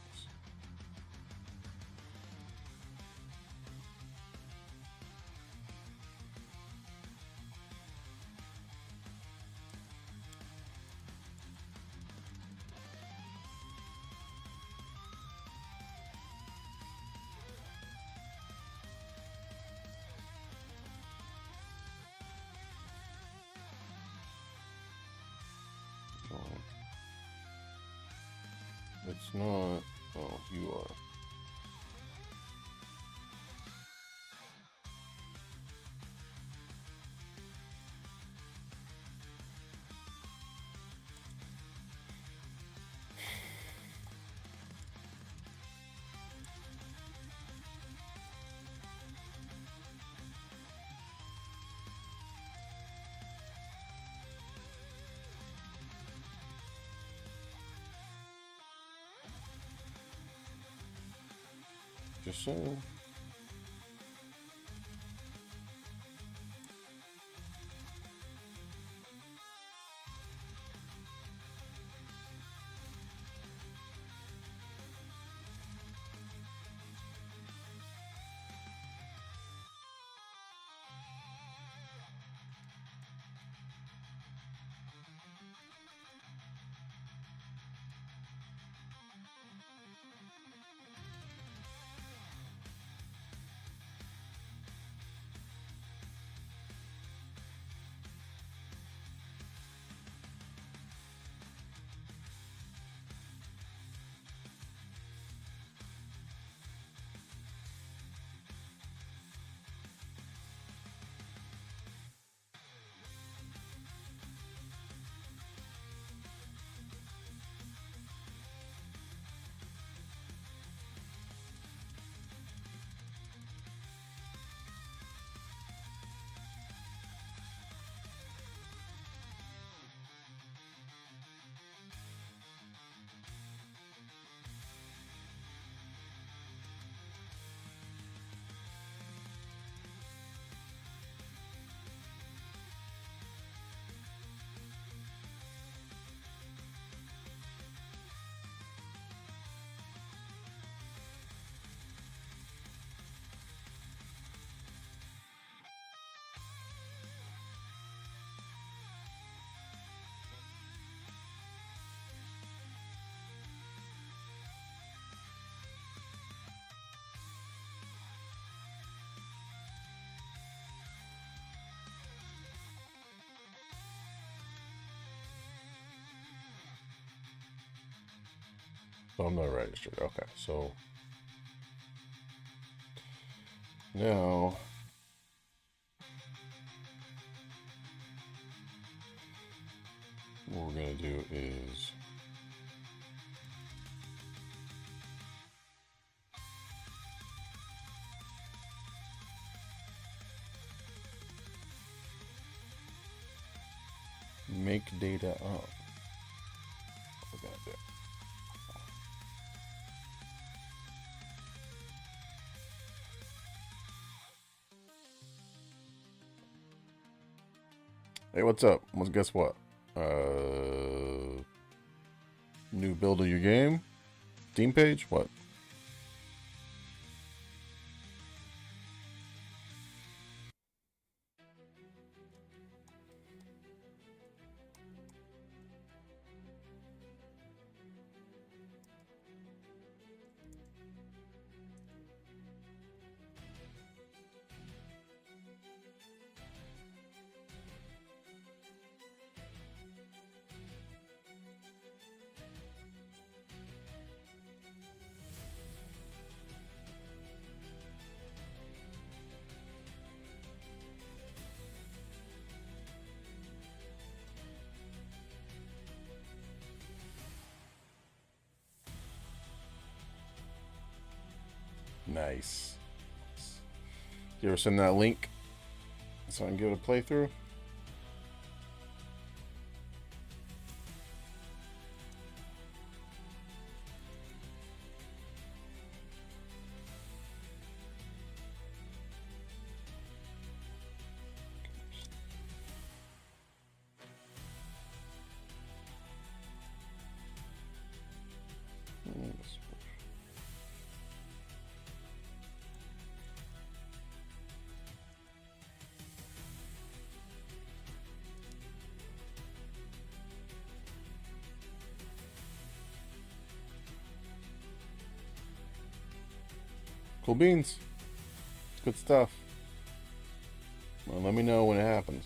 It's not. Oh, you are. Just saying. So I'm not registered. Okay, so now what we're gonna do is make data up. We're gonna do. Hey, what's up? Well, guess what? New build of your game? Steam page? What? Nice. You ever send that link so I can give it a playthrough? Cool beans. Good stuff. Well, let me know when it happens.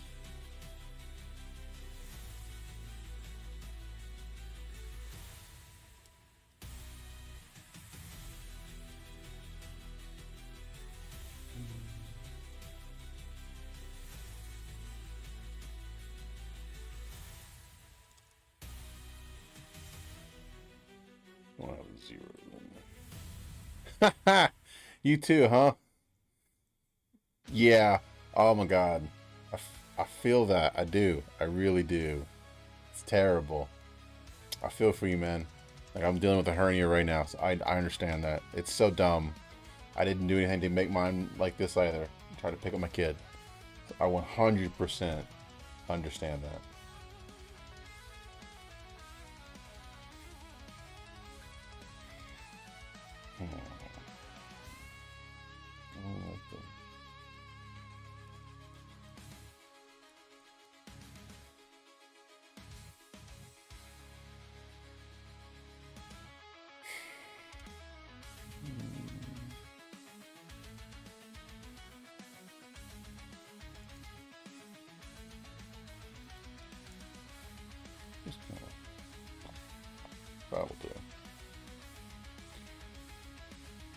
I have a 0 in there. You too, huh? Yeah. Oh my god. I feel that. I do. I really do. It's terrible. I feel for you, man. Like, I'm dealing with a hernia right now, so I understand that. It's so dumb. I didn't do anything to make mine like this either. I tried to pick up my kid. So I 100% understand that.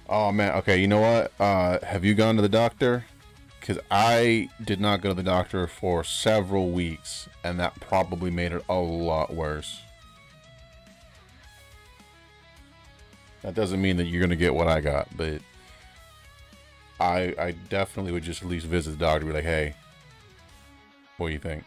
Oh man, okay, you know what? Have you gone to the doctor? Because I did not go to the doctor for several weeks, and that probably made it a lot worse. That doesn't mean that you're gonna get what I got, but I definitely would just at least visit the doctor and be like, hey, what do you think?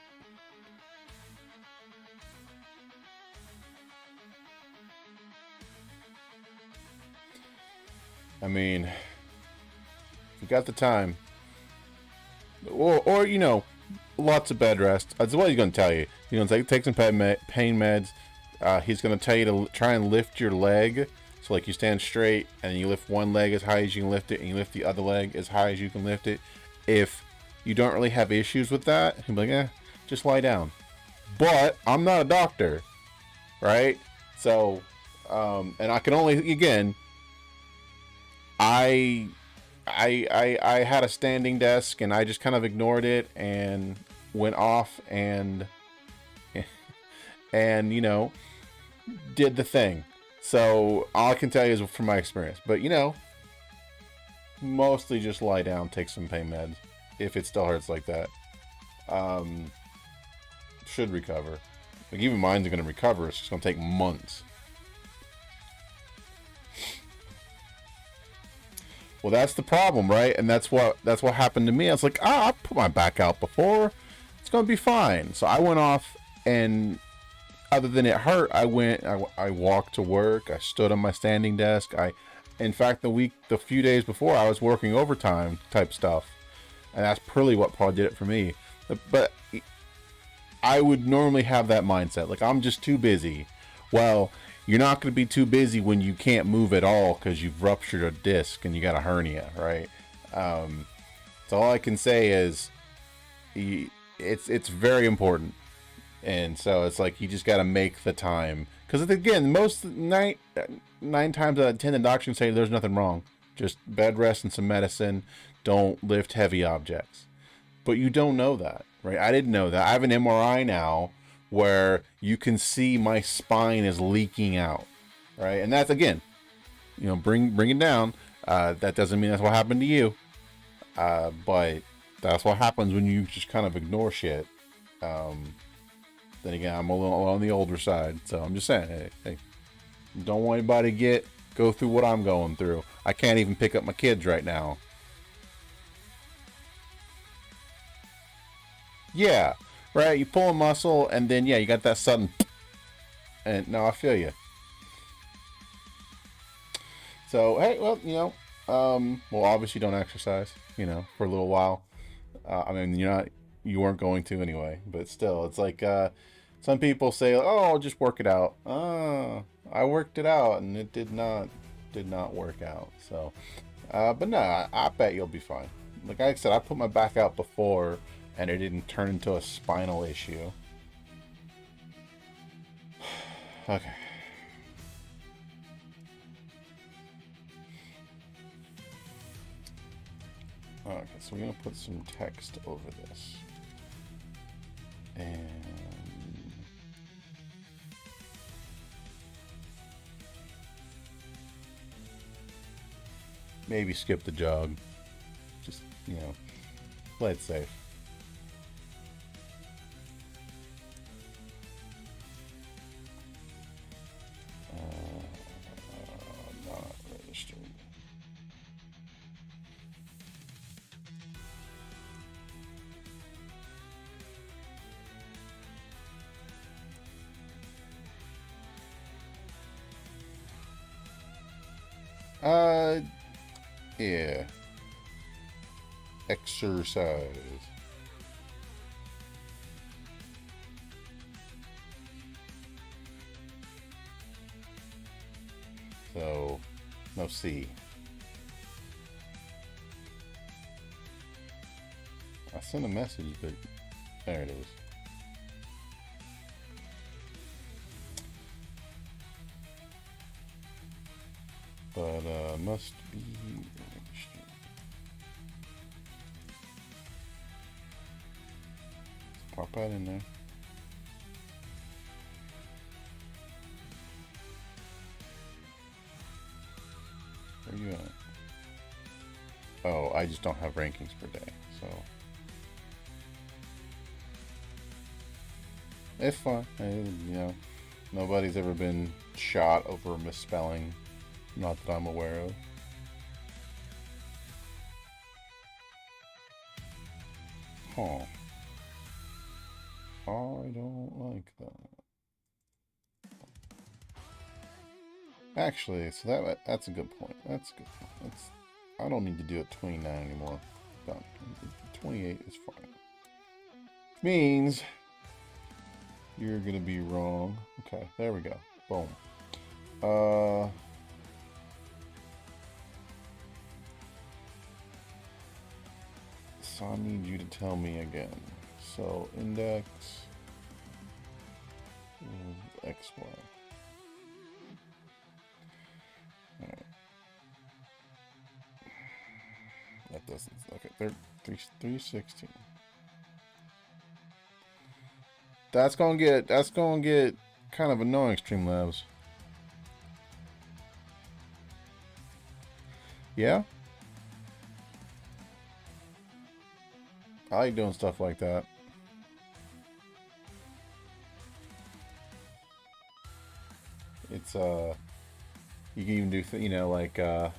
I mean, if you got the time, or you know, lots of bed rest. That's what he's gonna tell you. He's gonna take some pain meds. He's gonna tell you to try and lift your leg. So like you stand straight and you lift one leg as high as you can lift it, and you lift the other leg as high as you can lift it. If you don't really have issues with that, he'll be like, just lie down. But I'm not a doctor, right? So, and I can only, again, I had a standing desk and I just kind of ignored it and went off and you know, did the thing. So all I can tell you is from my experience. But you know, mostly just lie down, take some pain meds if it still hurts like that. Should recover. Like even mine's gonna recover. It's just gonna take months. Well, that's the problem, right? And that's what happened to me. I was like, I put my back out before. It's gonna be fine. So I went off, and other than it hurt, I walked to work. I stood on my standing desk. In fact, the few days before, I was working overtime type stuff, and that's probably what probably did it for me. But I would normally have that mindset, like I'm just too busy. Well, you're not going to be too busy when you can't move at all because you've ruptured a disc and you got a hernia, right? So all I can say is, it's very important, and so it's like you just got to make the time. Because again, most nine times out of 10, the doctor can say there's nothing wrong, just bed rest and some medicine. Don't lift heavy objects, but you don't know that, right? I didn't know that. I have an MRI now where you can see my spine is leaking out, right? And that's, again, you know, bring it down. That doesn't mean that's what happened to you, but that's what happens when you just kind of ignore shit. Then again, I'm a little on the older side, so I'm just saying, hey, don't want anybody to go through what I'm going through. I can't even pick up my kids right now. Yeah. Right, you pull a muscle, and then, yeah, you got that sudden... And, no, I feel you. So, hey, well, you know, well, obviously don't exercise, you know, for a little while. I mean, you weren't going to anyway, but still, it's like, some people say, oh, I'll just work it out. I worked it out, and it did not work out, so... but no, I bet you'll be fine. Like I said, I put my back out before, and it didn't turn into a spinal issue. Okay. Okay, so we're gonna put some text over this. And maybe skip the jog. Just, play it safe. Not registered. Yeah. Exercise. So, no C. I sent a message, but there it is. But, must be registered. Pop that in there. Where you at? Oh, I just don't have rankings per day, so it's fine. Nobody's ever been shot over misspelling. Not that I'm aware of. Huh. I don't like that. Actually, so that's a good point. That's a good point. I don't need to do it 29 anymore. Done. 28 is fine. Means you're gonna be wrong. Okay, there we go. Boom. So I need you to tell me again. So index is XY. Alright. That doesn't, okay, they're 316. That's gonna get kind of annoying, Streamlabs. Yeah? I like doing stuff like that. It's you can even do like you're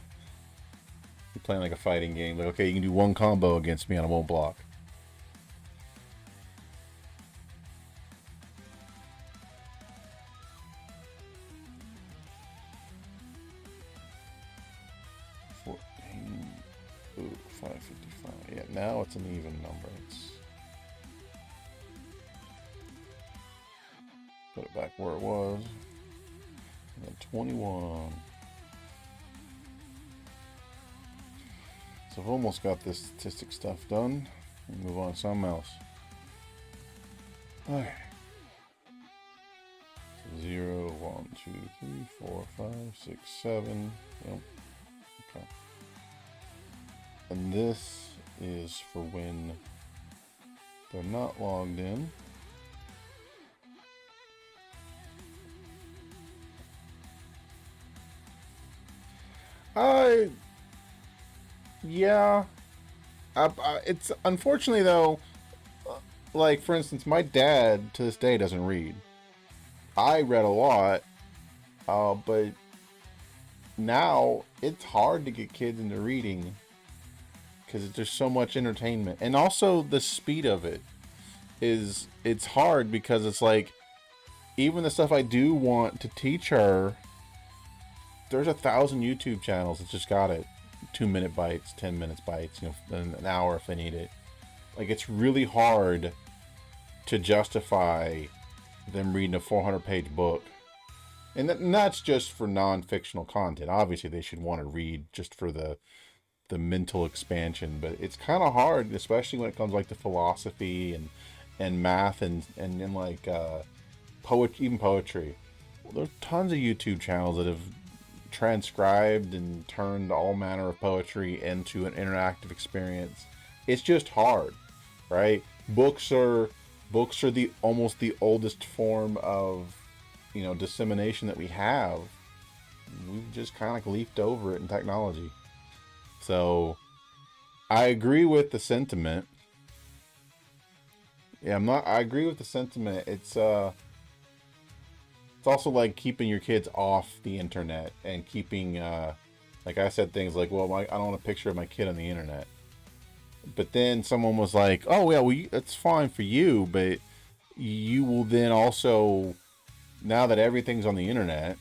playing like a fighting game. Like, okay, you can do one combo against me and I won't block. Ooh, 555. Yeah, now it's an even number. Put it back where it was. And then 21. So I've almost got this statistic stuff done. We'll move on to something else. Alright. So 0, 1, 2, 3, 4, 5, 6, 7. Yep. Okay. And this is for when they're not logged in. Yeah. It's unfortunately though, like for instance, my dad to this day doesn't read. I read a lot, but now it's hard to get kids into reading because there's so much entertainment, and also the speed of it it's hard because it's like even the stuff I do want to teach her, there's 1,000 YouTube channels that just got it. 2-minute bites, 10 minutes bites, an hour if they need it. Like, it's really hard to justify them reading a 400-page book. And that's just for non-fictional content. Obviously, they should want to read just for the mental expansion. But it's kind of hard, especially when it comes like to philosophy and math and like even poetry. Well, there's tons of YouTube channels that have transcribed and turned all manner of poetry into an interactive experience. It's just hard, right? Books are the almost the oldest form of, dissemination that we have. We've just kind of like leaped over it in technology. So I agree with the sentiment. Yeah, I agree with the sentiment. It's also like keeping your kids off the internet and keeping, like I said, things like, well, I don't want a picture of my kid on the internet. But then someone was like, oh, yeah, well, it's fine for you, but you will then also, now that everything's on the internet,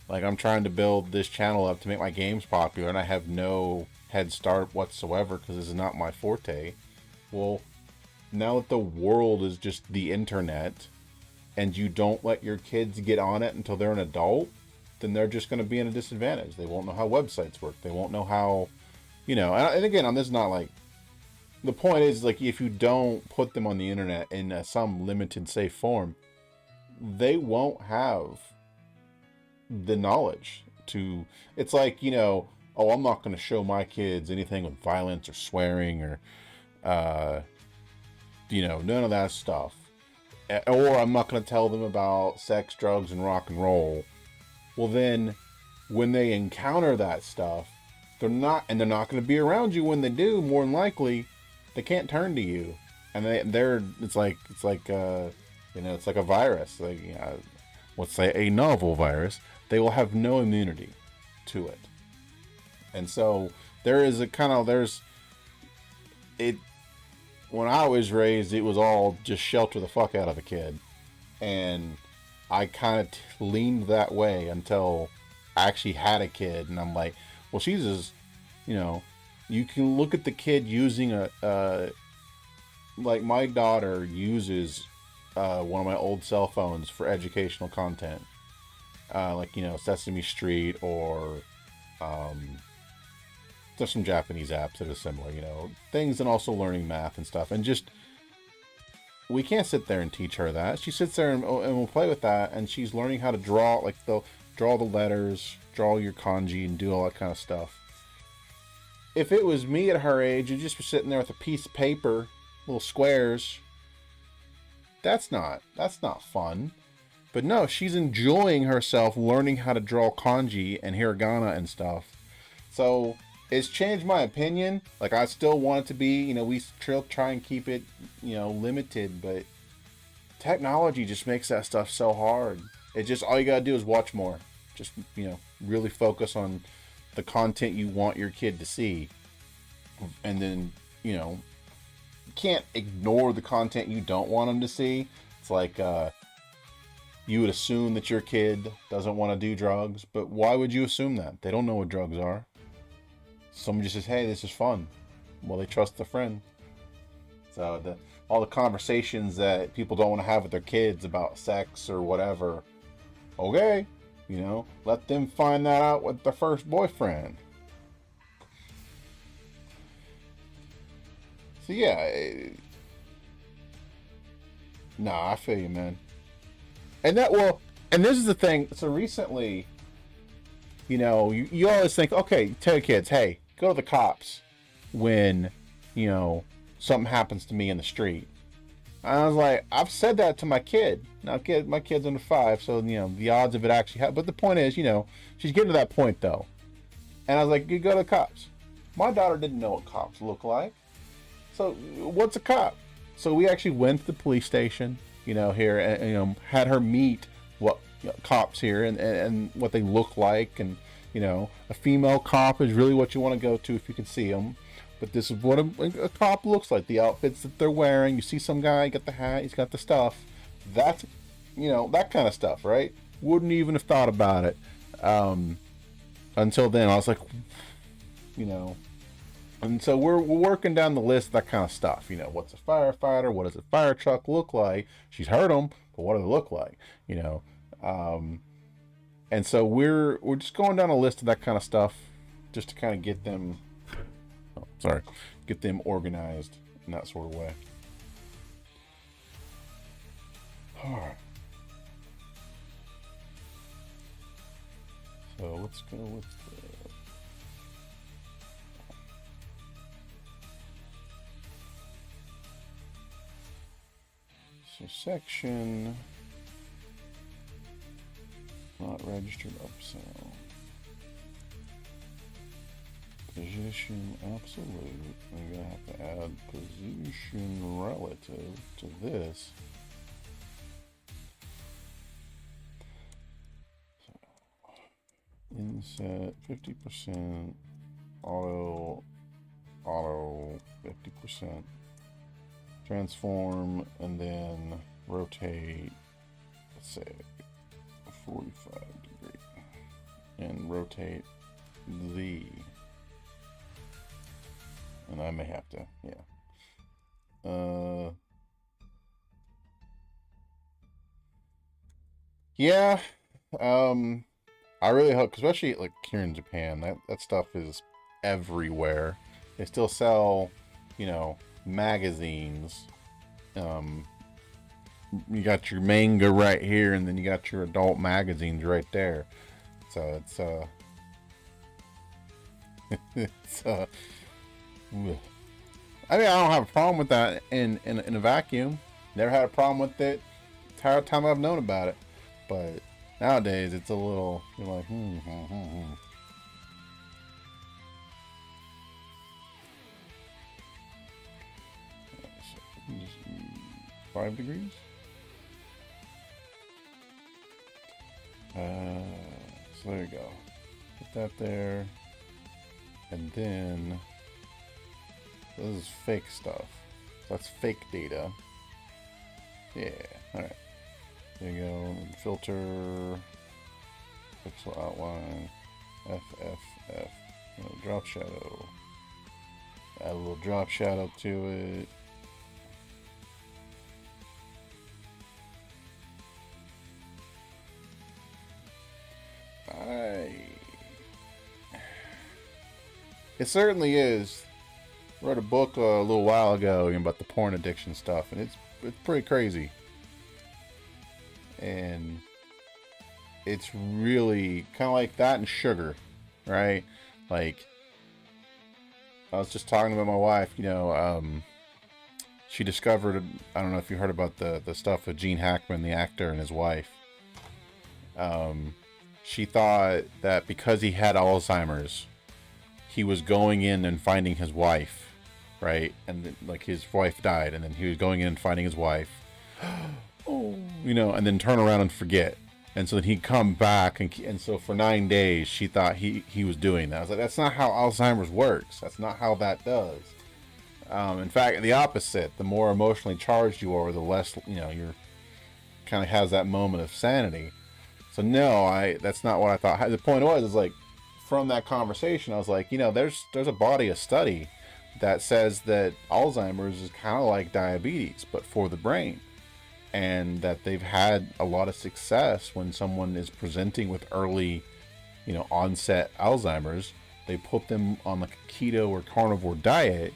like I'm trying to build this channel up to make my games popular and I have no head start whatsoever because this is not my forte. Well, now that the world is just the internet, and you don't let your kids get on it until they're an adult, then they're just going to be in a disadvantage. They won't know how websites work. They won't know how, and again, on this, not like, the point is, like, if you don't put them on the internet in some limited, safe form, they won't have the knowledge to, it's like, oh, I'm not going to show my kids anything with violence or swearing or, none of that stuff. Or I'm not going to tell them about sex, drugs, and rock and roll. Well, then, when they encounter that stuff, they're not going to be around you when they do. More than likely, they can't turn to you, and it's like a virus. Like, let's say a novel virus. They will have no immunity to it, and so there's it. When I was raised, it was all just shelter the fuck out of a kid. And I kind of leaned that way until I actually had a kid. And I'm like, well, she's just, you can look at the kid using like my daughter uses one of my old cell phones for educational content. Like, Sesame Street or, there's some Japanese apps that are similar, things, and also learning math and stuff. And just, we can't sit there and teach her that. She sits there and we'll play with that, and she's learning how to draw, like, they'll draw the letters, draw your kanji, and do all that kind of stuff. If it was me at her age, you'd just be sitting there with a piece of paper, little squares. That's not fun. But no, she's enjoying herself learning how to draw kanji and hiragana and stuff. So it's changed my opinion. Like, I still want it to be, we still try and keep it, limited, but technology just makes that stuff so hard. It just, all you gotta do is watch more. Just, really focus on the content you want your kid to see. And then, you can't ignore the content you don't want them to see. It's like, you would assume that your kid doesn't want to do drugs, but why would you assume that? They don't know what drugs are. Someone just says, hey, this is fun. Well, they trust the friend. So all the conversations that people don't want to have with their kids about sex or whatever, okay, let them find that out with their first boyfriend. So yeah, I feel you, man. And this is the thing. So recently, you always think, okay, tell your kids, hey, go to the cops when, something happens to me in the street. I was like, I've said that to my kid. Now, my kid's under 5, so, the odds of it actually happen. But the point is, she's getting to that point, though. And I was like, you go to the cops. My daughter didn't know what cops look like. So, what's a cop? So we actually went to the police station, here, and, had her meet what cops here and what they look like, and a female cop is really what you want to go to if you can see them. But this is what a cop looks like. The outfits that they're wearing. You see some guy, got the hat, he's got the stuff. That's, that kind of stuff, right? Wouldn't even have thought about it until then. I was like, and so we're working down the list of that kind of stuff. What's a firefighter? What does a fire truck look like? She's heard them, but what do they look like? And so we're just going down a list of that kind of stuff, just to kind of get them, get them organized in that sort of way. All right. So let's go with the section not registered upsell. Position absolute. We're gonna have to add position relative to this. So, inset 50%, auto 50%, transform, and then rotate, let's say 45 degree, and rotate the. And I may have to, yeah. I really hope, especially like here in Japan, that stuff is everywhere. They still sell, you know, magazines. You got your manga right here, and then you got your adult magazines right there. So it's I mean, I don't have a problem with that in a vacuum. Never had a problem with it the entire time I've known about it. But nowadays, it's a little, you're like, So, 5 degrees? So there you go. Put that there. And then this is fake stuff. That's fake data. Yeah, alright. There you go. Filter, pixel outline, FFF, drop shadow. Add a little drop shadow to it. It certainly is. I wrote a book a little while ago about the porn addiction stuff, and it's pretty crazy. And it's really kind of like that and sugar, right? Like, I was just talking about my wife, you know, she discovered, I don't know if you heard about the stuff with Gene Hackman, the actor, and his wife. She thought that because he had Alzheimer's, he was going in and finding his wife, right? And then, like, his wife died, and then he was going in and finding his wife. Oh, you know, and then turn around and forget. And so then he'd come back, and so for 9 days, she thought he was doing that. I was like, that's not how Alzheimer's works. That's not how that does. In fact, the opposite. The more emotionally charged you are, the less, you know, you're kind of has that moment of sanity. So no, that's not what I thought. The point is like, from that conversation, I was like, you know, there's a body of study that says that Alzheimer's is kind of like diabetes, but for the brain. And that they've had a lot of success when someone is presenting with early, you know, onset Alzheimer's. They put them on like a keto or carnivore diet,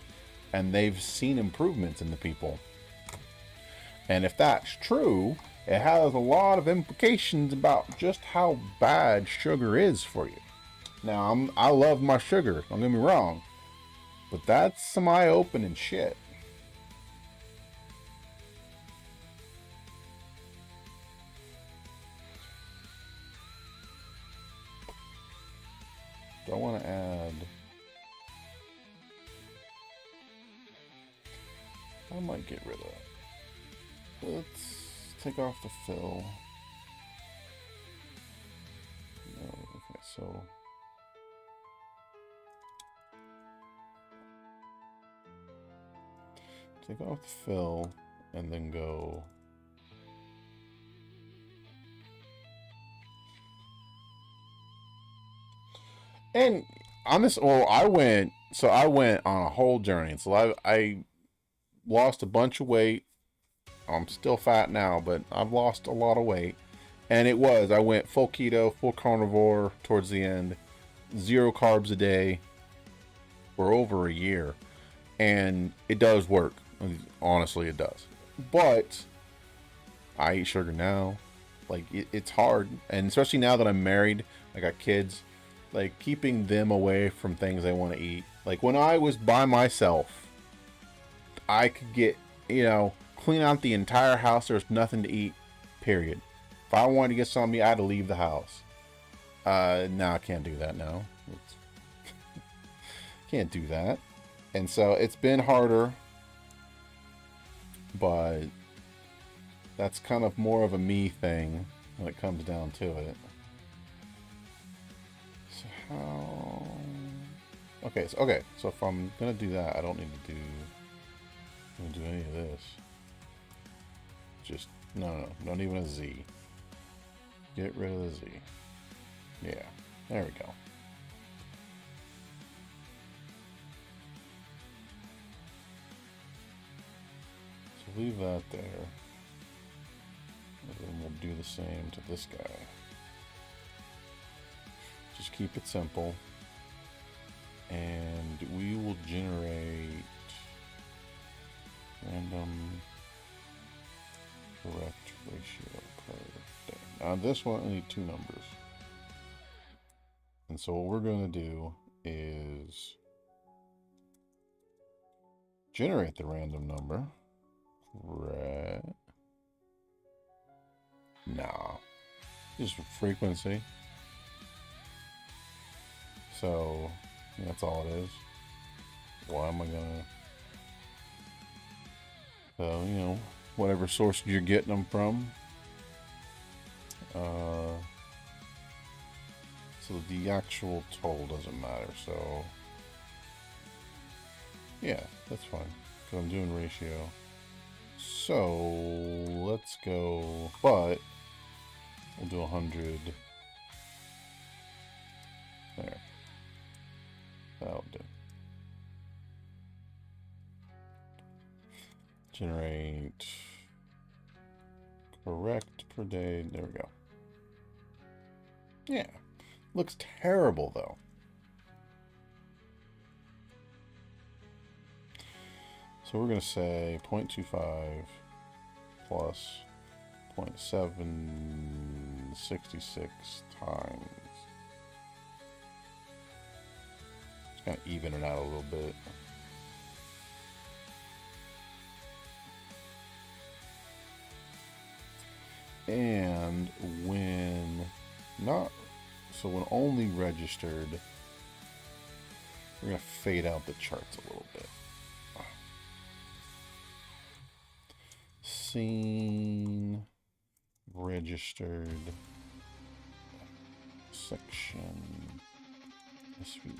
and they've seen improvements in the people. And if that's true, it has a lot of implications about just how bad sugar is for you. Now, I love my sugar, don't get me wrong, but that's some eye-opening shit. Do I want to add? I might get rid of that. Let's take off the fill. No, okay, so take off the fill and then go and on this. Well, I went on a whole journey. So I lost a bunch of weight. I'm still fat now, but I've lost a lot of weight. And I went full keto, full carnivore towards the end, 0 carbs a day for over a year. And it does work. Honestly, it does. But I eat sugar now. Like, it's hard. And especially now that I'm married, I got kids. like keeping them away from things they want to eat. Like when I was by myself, I could get, clean out the entire house. There was nothing to eat, period. If I wanted to get something to eat, I had to leave the house. No, I can't do that now. Can't do that. And so it's been harder, but that's kind of more of a me thing when it comes down to it. So how... Okay, so if I'm gonna do that, I don't need to do any of this. Just no, not even a Z. Get rid of the Z. Yeah, there we go. So leave that there. And then we'll do the same to this guy. Just keep it simple. And we will generate random correct ratio per day. Now this one, I need 2 numbers. And so what we're going to do is generate the random number. Nah. Just frequency. So that's all it is. Why am I gonna... So, whatever source you're getting them from. So the actual total doesn't matter, so yeah, that's fine, because I'm doing ratio. So let's go, but we'll do 100 there. That'll do. Generate correct per day. There we go. Yeah. Looks terrible though. So we're going to say 0.25 plus 0.766 times. Just kind of even it out a little bit. And when only registered, we're going to fade out the charts a little bit. Scene, registered, section, SVG.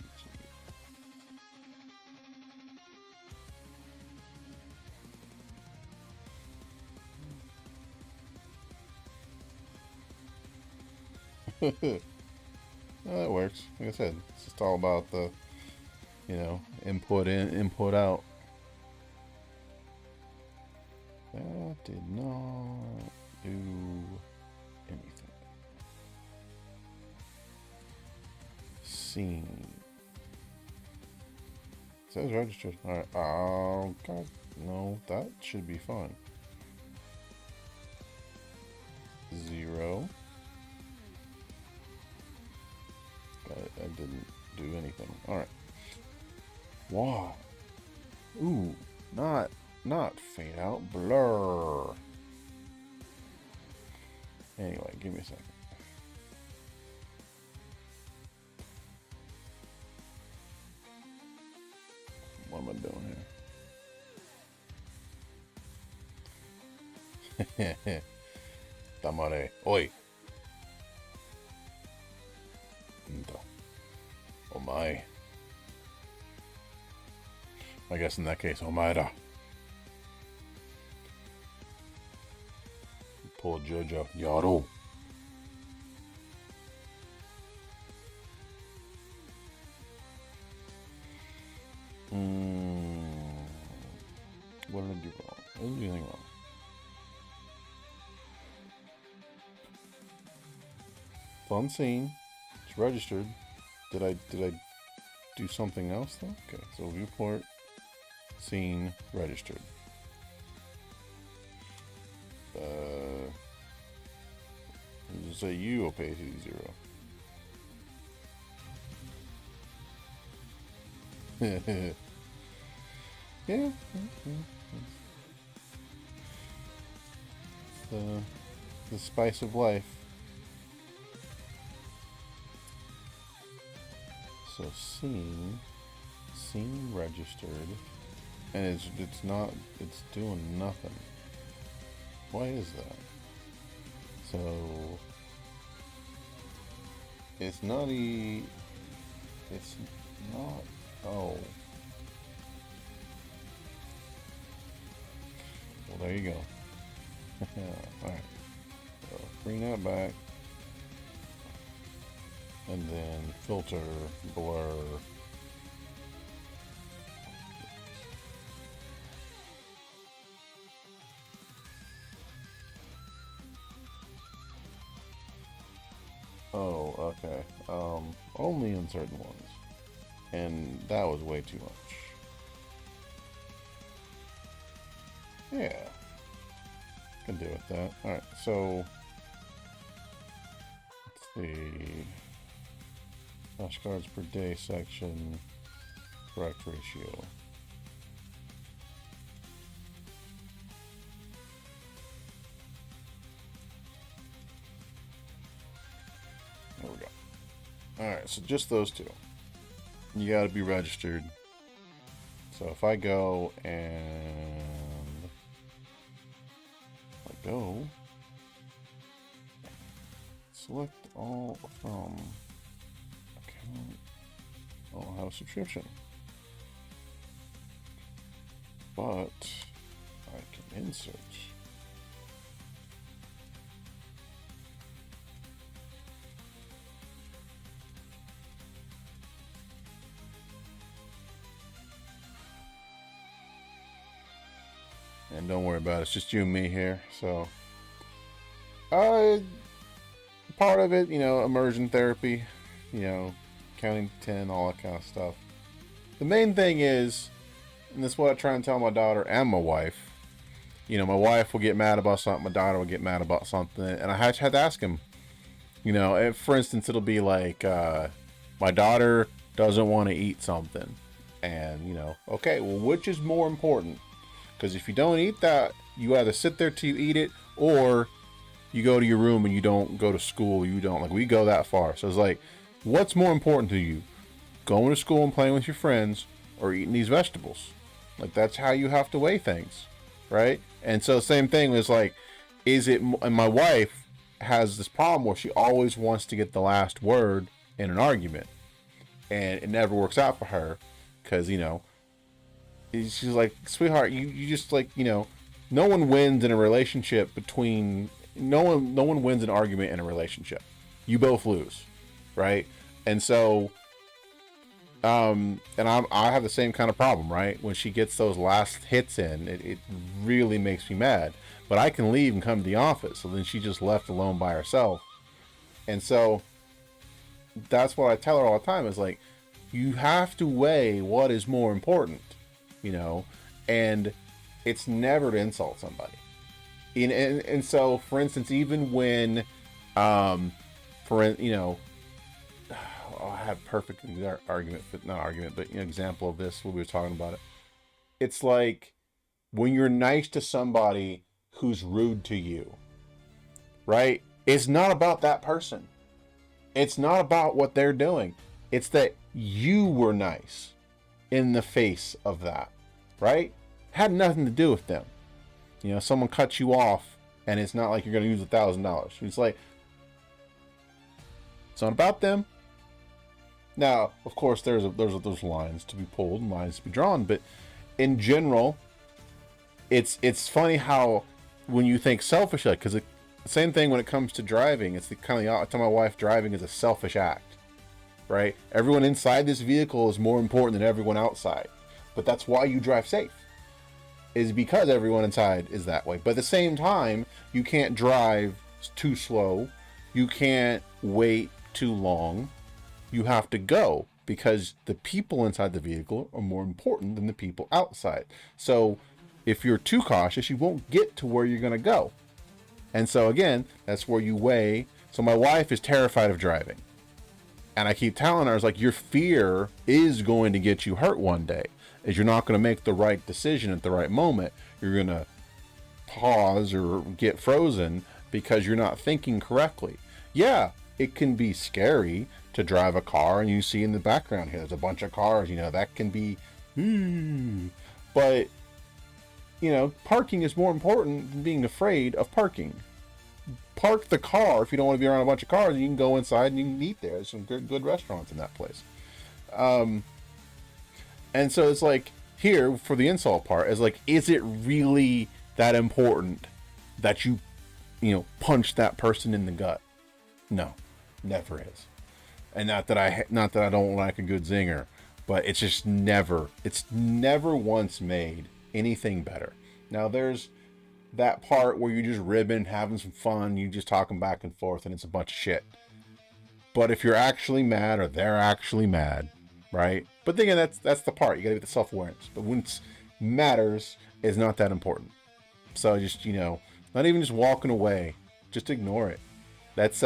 That works. Like I said, it's just all about the, input in, input out. That did not do anything. Scene. It says registered. Alright. Oh, God. No, that should be fun. 0. But I didn't do anything. Alright. Wow. Ooh, not fade out, blur. Anyway, give me a second. What am I doing here? Tamare. Oi. Oh my. I guess in that case, Omaira. Pull Jojo. Yaro. What did I do wrong? I didn't do anything wrong. It's on scene. It's registered. Did I do something else though? Okay, so viewport, scene, registered. Say you opacity 0. Yeah. The, the spice of life. So scene registered, and it's doing nothing. Why is that? So it's not it's not, oh. Well, there you go. Alright. So bring that back. And then filter, blur. Oh, okay. Only in certain ones. And that was way too much. Yeah. Can deal with that. Alright, so let's see. Flashcards per day section. Correct ratio. There we go. Alright, so just those two. You gotta be registered. So if I go and go select all from account, I'll have a subscription, but I can insert. And don't worry about it, it's just you and me here. So, part of it, immersion therapy, counting to 10, all that kind of stuff. The main thing is, and this is what I try and tell my daughter and my wife, my wife will get mad about something, my daughter will get mad about something, and I had to ask him, for instance, it'll be like, my daughter doesn't want to eat something, and, okay, well, which is more important? Because if you don't eat that, you either sit there till you eat it, or you go to your room and you don't go to school. You don't, we go that far. So it's like, what's more important to you? Going to school and playing with your friends, or eating these vegetables? That's how you have to weigh things, right? And so same thing was and my wife has this problem where she always wants to get the last word in an argument. And it never works out for her because, she's like, sweetheart, you just no one wins in a relationship no one wins an argument in a relationship. You both lose, right? And so, and I have the same kind of problem, right? When she gets those last hits in, it really makes me mad. But I can leave and come to the office, so then she's just left alone by herself. And so, that's what I tell her all the time is you have to weigh what is more important. And it's never to insult somebody. And so, for instance, even when, I have perfect argument, but not argument, but example of this when we were talking about it. It's like when you're nice to somebody who's rude to you, right? It's not about that person. It's not about what they're doing. It's that you were nice in the face of that, right? Had nothing to do with them. Someone cuts you off and it's not like you're going to use $1,000. It's like, it's not about them. Now, of course, there's those lines to be pulled and lines to be drawn, but in general, it's funny how when you think selfish, because the same thing when it comes to driving, it's I tell my wife driving is a selfish act, right? Everyone inside this vehicle is more important than everyone outside, but that's why you drive safe, is because everyone inside is that way. But at the same time, you can't drive too slow, you can't wait too long. You have to go because the people inside the vehicle are more important than the people outside. So if you're too cautious, you won't get to where you're going to go. And so again, that's where you weigh. So my wife is terrified of driving. And I keep telling her, I was like, your fear is going to get you hurt one day. Is you're not going to make the right decision at the right moment. You're going to pause or get frozen because you're not thinking correctly. Yeah, it can be scary to drive a car and you see in the background here, there's a bunch of cars, that can be, but, parking is more important than being afraid of parking. Park the car if you don't want to be around a bunch of cars. You can go inside and you can eat there. There's some good restaurants in that place. And so it's like, here for the insult part is like, is it really that important that you punch that person in the gut? No, never is. And not that I don't like a good zinger, but it's never once made anything better. Now there's that part where you're just ribbing, having some fun, you just talking back and forth, and it's a bunch of shit. But if you're actually mad or they're actually mad, right? But then again, that's the part. You gotta get the self-awareness. But when it matters, is not that important. So just, not even just walking away, just ignore it. That's,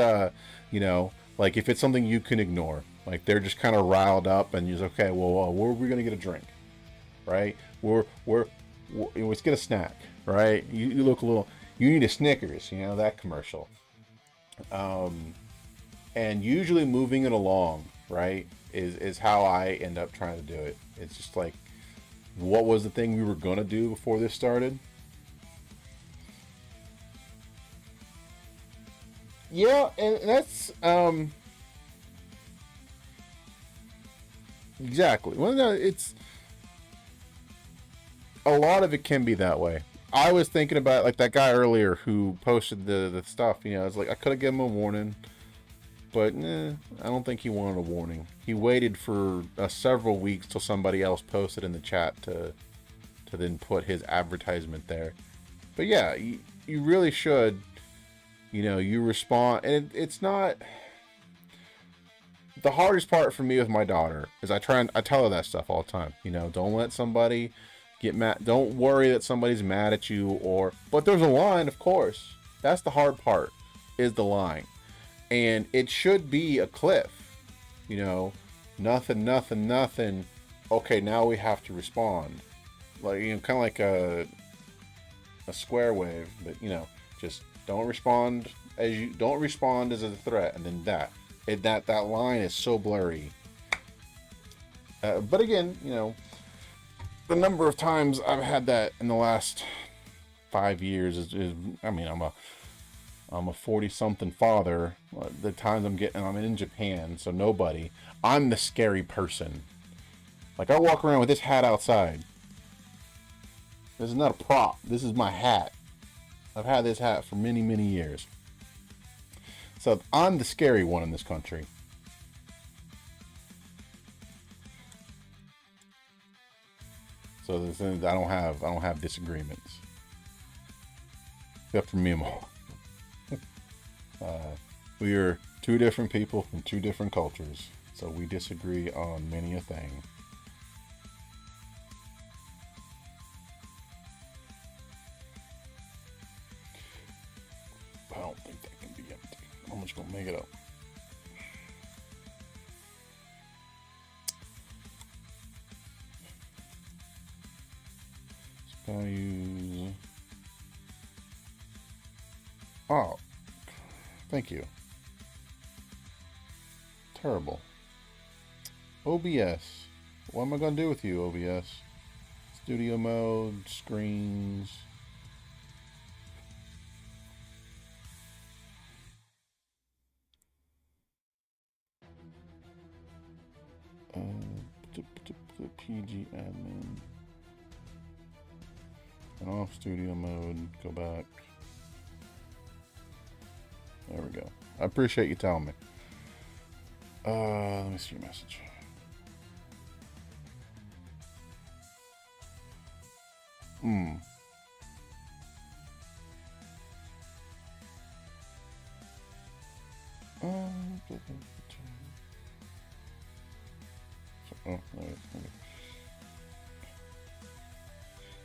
like if it's something you can ignore, like they're just kind of riled up and you're just, okay, well, where are we going to get a drink? Right? Let's get a snack, right? You look a little, you need a Snickers, that commercial. And usually moving it along, right, is how I end up trying to do it. It's just like, what was the thing we were going to do before this started? Yeah, and that's exactly. Well, no, it's a lot of it can be that way. I was thinking about like that guy earlier who posted the stuff. It's like I could have given him a warning, but I don't think he wanted a warning. He waited for several weeks till somebody else posted in the chat to then put his advertisement there. But yeah, you really should. You respond, and it's not the hardest part for me with my daughter is I tell her that stuff all the time. Don't let somebody get mad. Don't worry that somebody's mad at you but there's a line, of course. That's the hard part, is the line. And it should be a cliff. Nothing. Okay, now we have to respond. Like, kind of like a square wave, but just don't respond as a threat, and then that line is so blurry. But again, the number of times I've had that in the last 5 years is I mean, I'm a 40-something father. The times I'm in Japan, so nobody. I'm the scary person. Like, I walk around with this hat outside. This is not a prop. This is my hat. I've had this hat for many, many years. So I'm the scary one in this country. So I don't have disagreements. Except for Mimo. We are two different people from two different cultures, so we disagree on many a thing. I don't think that can be empty. I'm just gonna make it up. Values. Oh, thank you. Terrible. OBS. What am I gonna do with you, OBS? Studio mode, screens. PG admin. And off studio mode. Go back. There we go. I appreciate you telling me. Let me see your message.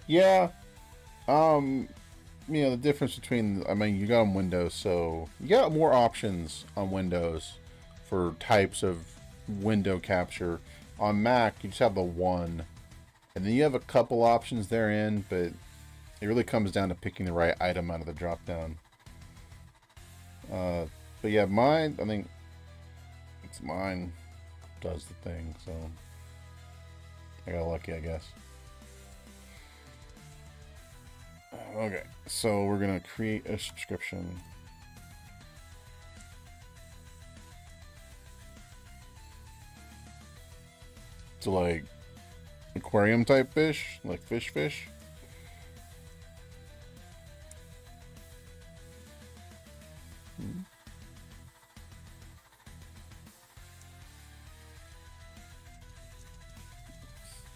Yeah. The difference between, you got on Windows, so you got more options on Windows for types of window capture. On Mac, you just have the one, and then you have a couple options therein, but it really comes down to picking the right item out of the drop down. But yeah, mine, I think it's mine does the thing, so I got lucky, I guess. Okay, so we're gonna create a subscription. To like aquarium type fish, like fish.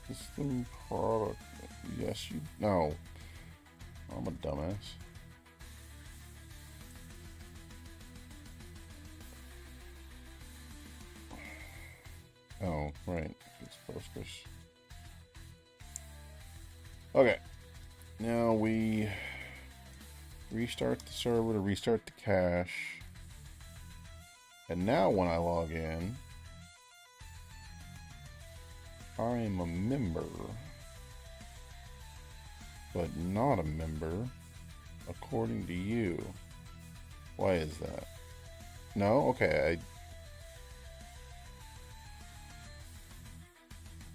System product. Yes, you. No. I'm a dumbass. Oh, right. It's Postfish. Okay. Now we restart the server to restart the cache. And now when I log in, I am a member, but not a member according to you. Why is that? No? Okay.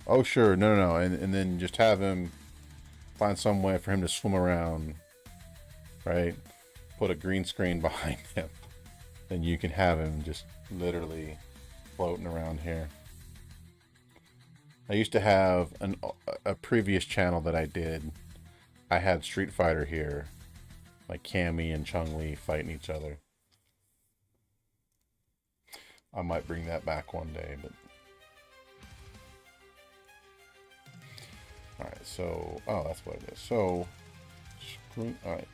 Oh, sure. No. And then just have him find some way for him to swim around, right? Put a green screen behind him. Then you can have him just literally floating around here. I used to have a previous channel that I did. I had Street Fighter here. Like Cammy and Chun-Li fighting each other. I might bring that back one day, but... Alright, so... Oh, that's what it is. So... Alright.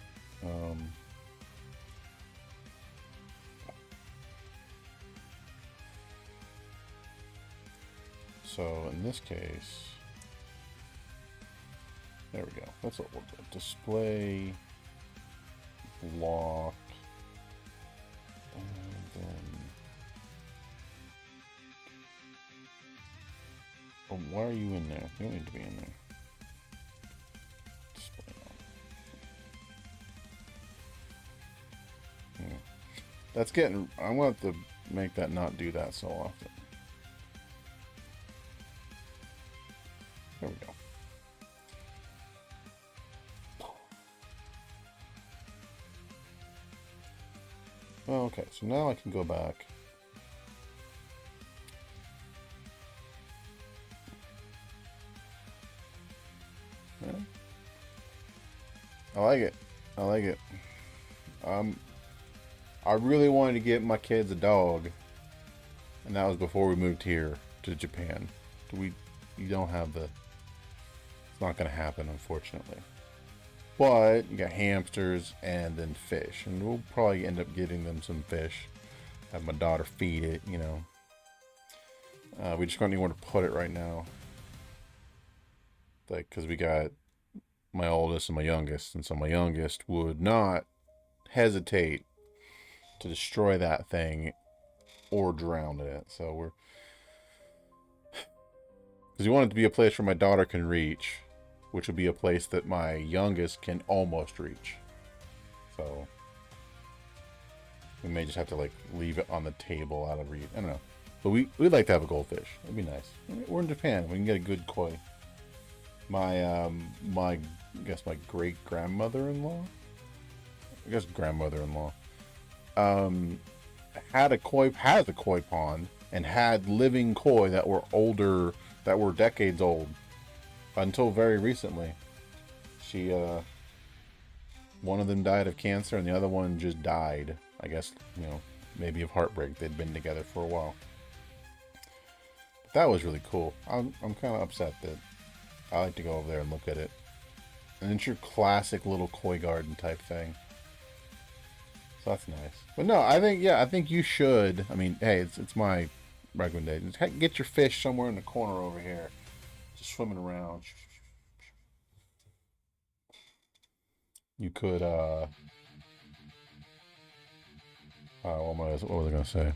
So, in this case... There we go. That's what we'll do. Display... Block... And then... Oh, why are you in there? You don't need to be in there. Display on. Yeah. That's getting... I want to make that not do that so often. There we go. Okay, so now I can go back. Yeah. I like it. I like it. I really wanted to get my kids a dog, and that was before we moved here to Japan. You don't have the... It's not going to happen, unfortunately. But you got hamsters and then fish, and we'll probably end up getting them some fish. Have my daughter feed it, you know. We just don't know where to put it right now, like, because we got my oldest and my youngest, and so my youngest would not hesitate to destroy that thing or drown in it. So we're... Because we want it to be a place where my daughter can reach, which would be a place that my youngest can almost reach. So we may just have to like leave it on the table out of reach. I don't know. But we'd like to have a goldfish. It'd be nice. We're in Japan. We can get a good koi. I guess my great grandmother-in-law. I guess grandmother-in-law. Has a koi pond and had living koi that were older, that were decades old. Until very recently. She, one of them died of cancer and the other one just died. I guess, you know, maybe of heartbreak. They'd been together for a while. But that was really cool. I'm kind of upset that I like to go over there and look at it. And it's your classic little koi garden type thing. So that's nice. But no, I think you should. I mean, hey, it's my recommendation. Get your fish somewhere in the corner over here. Just swimming around. You could, what was I gonna say?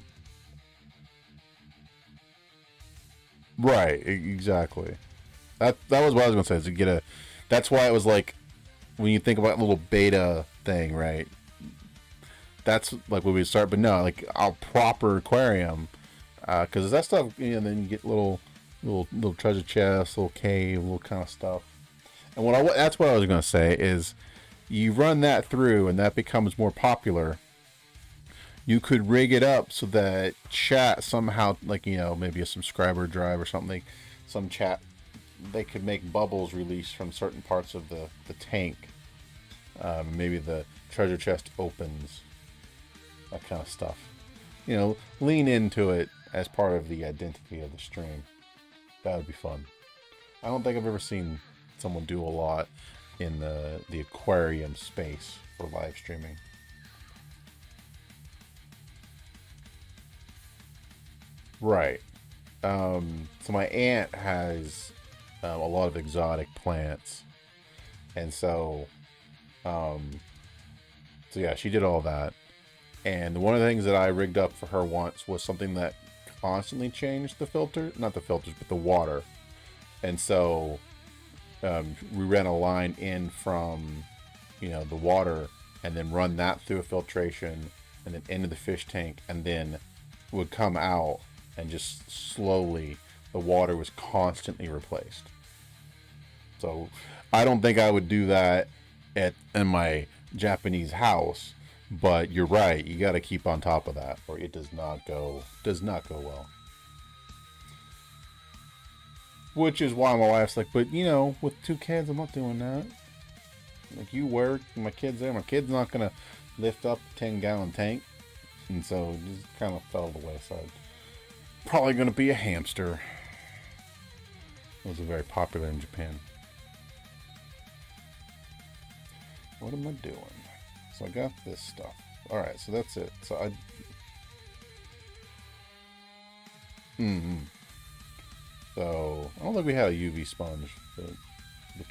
Right, exactly. That was what I was gonna say. Is to get a. That's why it was like when you think about a little beta thing, right? That's like when we start. But no, like a proper aquarium, because that stuff. You know, then you get little treasure chests, little cave, little kind of stuff. And that's what I was gonna say is, you run that through, and that becomes more popular. You could rig it up so that chat somehow, like, maybe a subscriber drive or something, some chat, they could make bubbles release from certain parts of the tank. Maybe the treasure chest opens, that kind of stuff. Lean into it as part of the identity of the stream. That would be fun. I don't think I've ever seen someone do a lot in the aquarium space for live streaming. Right. So my aunt has a lot of exotic plants, and so yeah, she did all that. And one of the things that I rigged up for her once was something that constantly changed the filter, not the filters, but the water. And so we ran a line in from, the water, and then run that through a filtration, and then into the fish tank, and then would come out, and just slowly the water was constantly replaced. So I don't think I would do that in my Japanese house, but you're right, you got to keep on top of that, or it does not go well. Which is why my wife's like, but with 2 kids, I'm not doing that. Like, you work, my kid's there, my kid's not gonna lift up a 10-gallon tank, and so it just kind of fell to the wayside. Probably gonna be a hamster. Those are very popular in Japan. What am I doing? So I got this stuff. Alright, so that's it. So So I don't think we had a UV sponge, but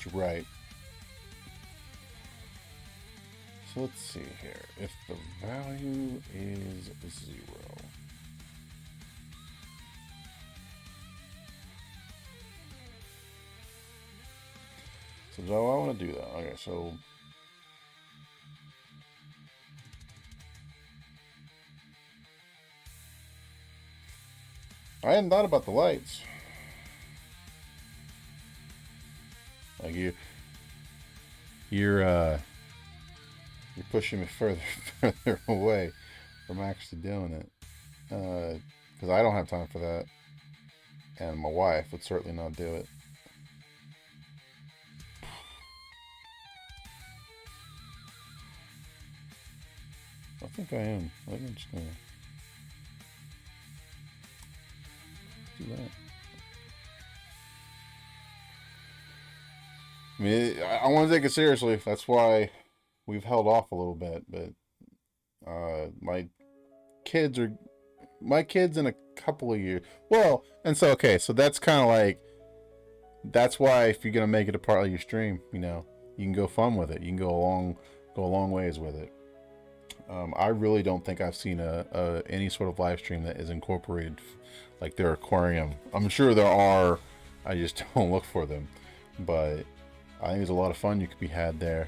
you're right. So let's see here. If the value is 0. So do I want to do that? Okay, so I hadn't thought about the lights. Like you're pushing me further away from actually doing it, because I don't have time for that, and my wife would certainly not do it. I think I am. I think I'm just gonna do that. I mean, I want to take it seriously. That's why we've held off a little bit. But my kids in a couple of years. Well, and so okay, so that's kind of like, that's why if you're gonna make it a part of your stream, you can go fun with it. You can go a long ways with it. I really don't think I've seen any sort of live stream that is incorporated like their aquarium. I'm sure there are. I just don't look for them. But I think there's a lot of fun you could be had there,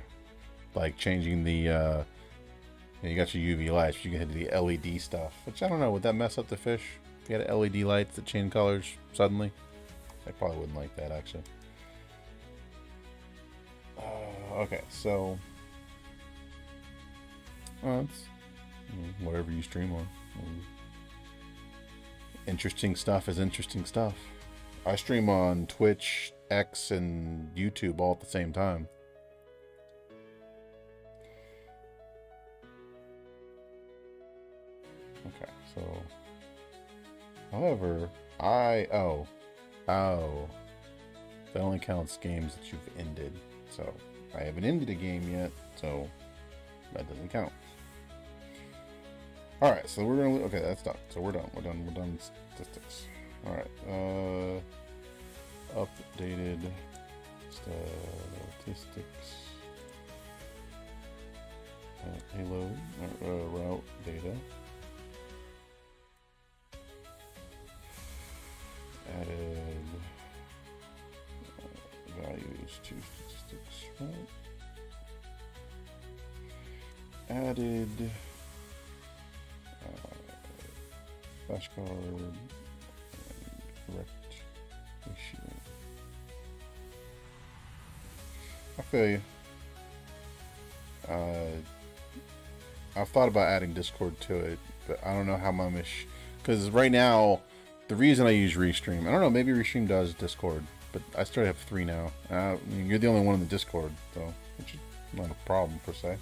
like changing the. You got your UV lights, but you can hit the LED stuff. Which I don't know. Would that mess up the fish? If you had LED lights that change colors suddenly, I probably wouldn't like that actually. Okay, so. It's whatever you stream on. Interesting stuff is interesting stuff. I stream on Twitch, X, and YouTube all at the same time. Okay, so. However, that only counts games that you've ended. So, I haven't ended a game yet, so that doesn't count. Alright, so we're gonna, okay, that's done. So we're done with statistics. Alright, updated statistics. Payload, route data. Added added flashcard and correct issue. I feel you. I've thought about adding Discord to it, but I don't know how much. Because right now, the reason I use Restream, I don't know, maybe Restream does Discord, but I still have 3 now. I mean, you're the only one in the Discord, though, which is not a problem per se.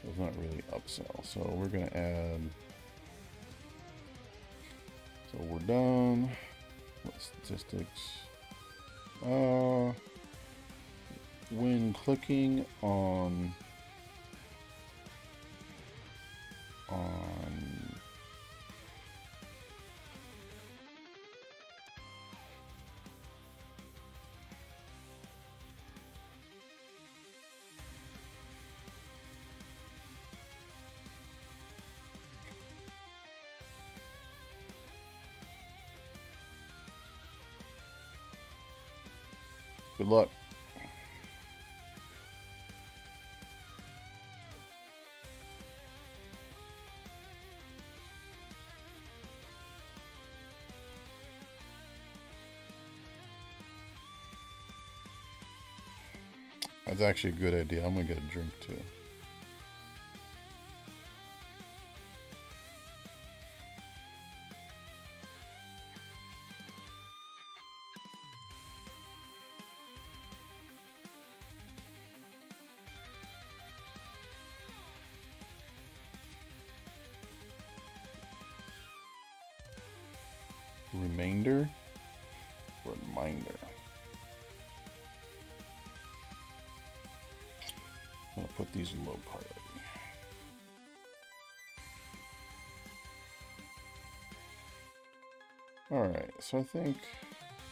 It's not really upsell, so we're gonna add. So we're done. What statistics? When clicking on good luck. That's actually a good idea. I'm gonna get a drink too. Reminder. I'm gonna put these in low priority. Alright, so I think.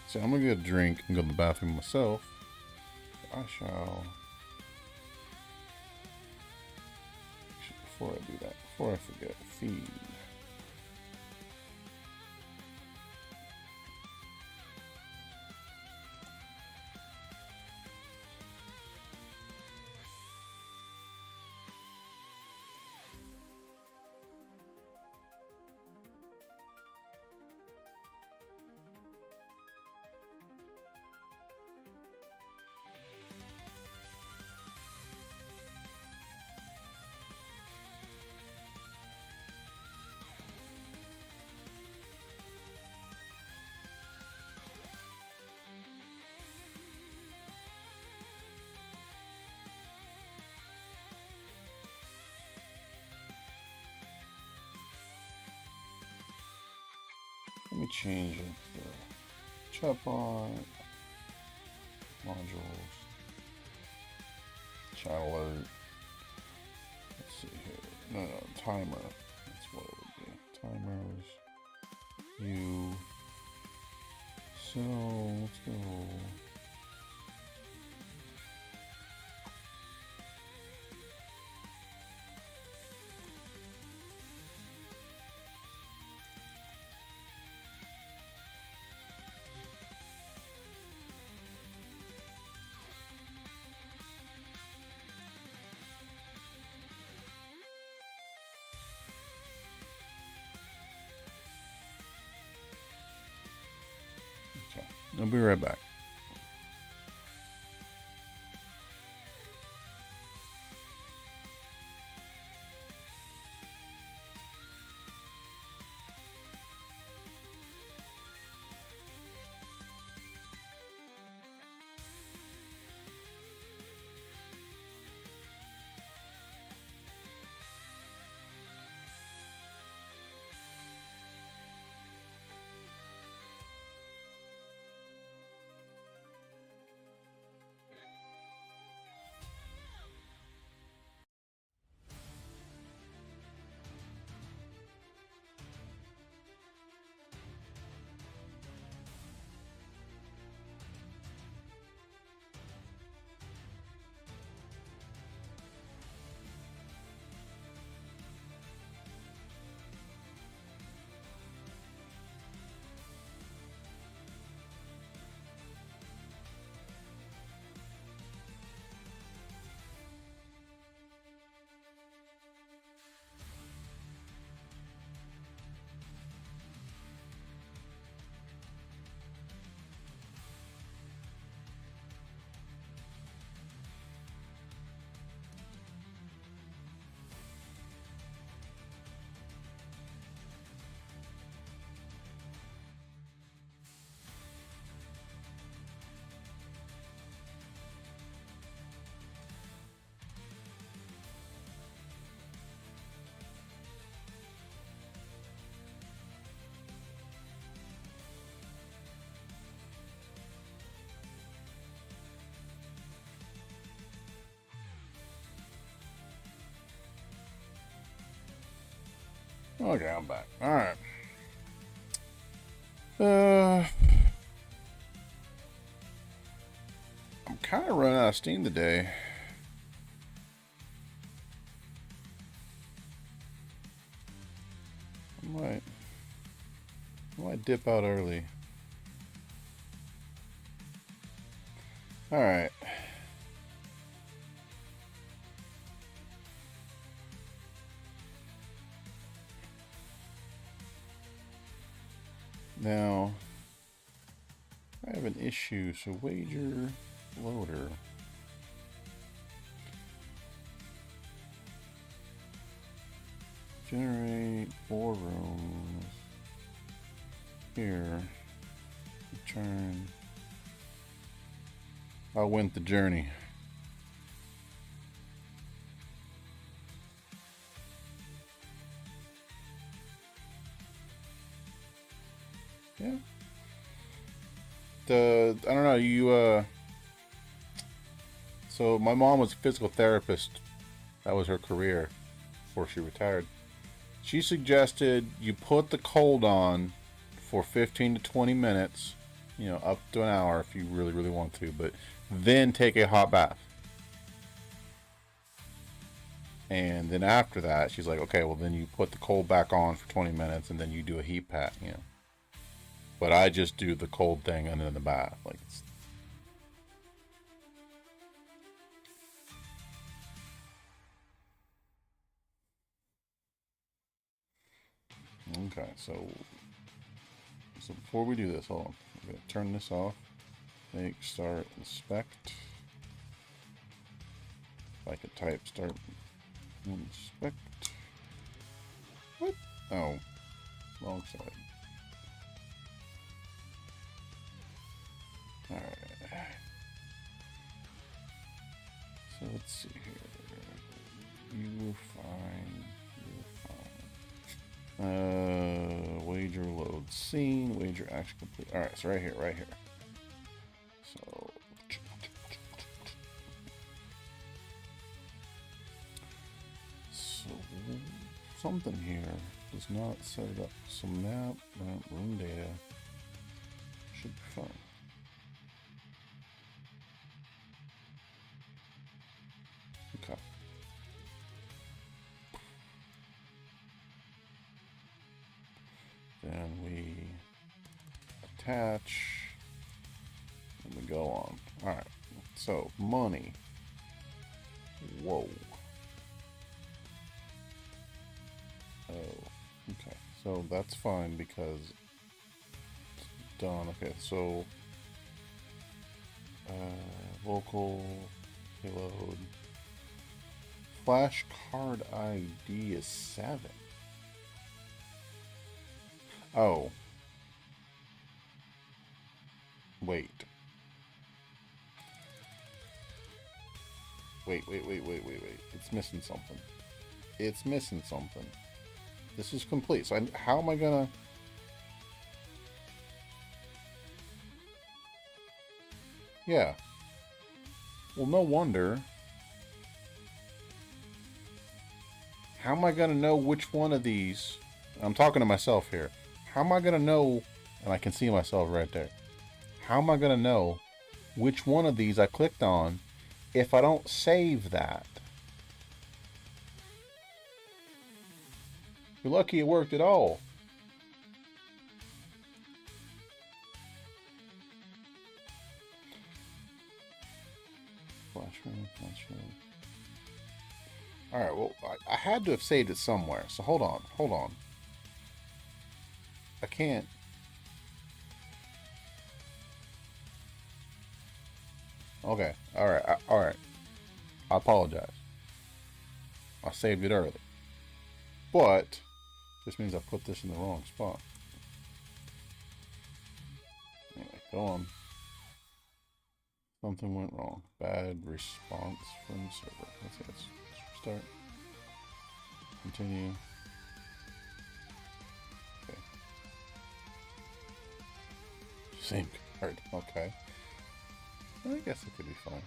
So I'm gonna get a drink and go to the bathroom myself. I shall. Before I do that, before I forget, feed. Let me change it to chatbot, modules, chat alert. Let's see here. No, timer. That's what it would be. Timers. You. So, let's go. I'll be right back. Okay, I'm back. Alright. I'm kind of running out of steam today. I might dip out early. Alright. Now, I have an issue, so wager loader. Generate 4 rooms. Here. Return. I went the journey. Yeah. I don't know, so my mom was a physical therapist. That was her career before she retired. She suggested you put the cold on for 15 to 20 minutes, up to an hour if you really, really want to, but then take a hot bath. And then after that, she's like, okay, well, then you put the cold back on for 20 minutes and then you do a heat pack, But I just do the cold thing and then the bath. Okay, so before we do this, hold on. I'm going to turn this off. Make start inspect. If I could type start inspect. What? Oh, wrong side. Alright. So let's see here. You were fine. Wager load scene. Wager action complete. Alright, so right here. So something here does not set it up. So map, room data should be fine. Okay. Then we attach and we go on. Alright, so money. Whoa. Oh, okay. So that's fine because it's done. Okay, so local payload. Flash card ID is 7. Oh. Wait. Wait. It's missing something. This is complete. So how am I gonna... Yeah. Well, no wonder. How am I gonna know which one of these... I'm talking to myself here. How am I gonna know... And I can see myself right there. How am I gonna know which one of these I clicked on if I don't save that? You're lucky it worked at all. Flash room. Alright, well, I had to have saved it somewhere. So hold on. I can't. Okay, alright. I apologize. I saved it early. But this means I put this in the wrong spot. Anyway, go on. Something went wrong. Bad response from server. Let's start. Continue. Okay. Same card. Okay. I guess it could be fine.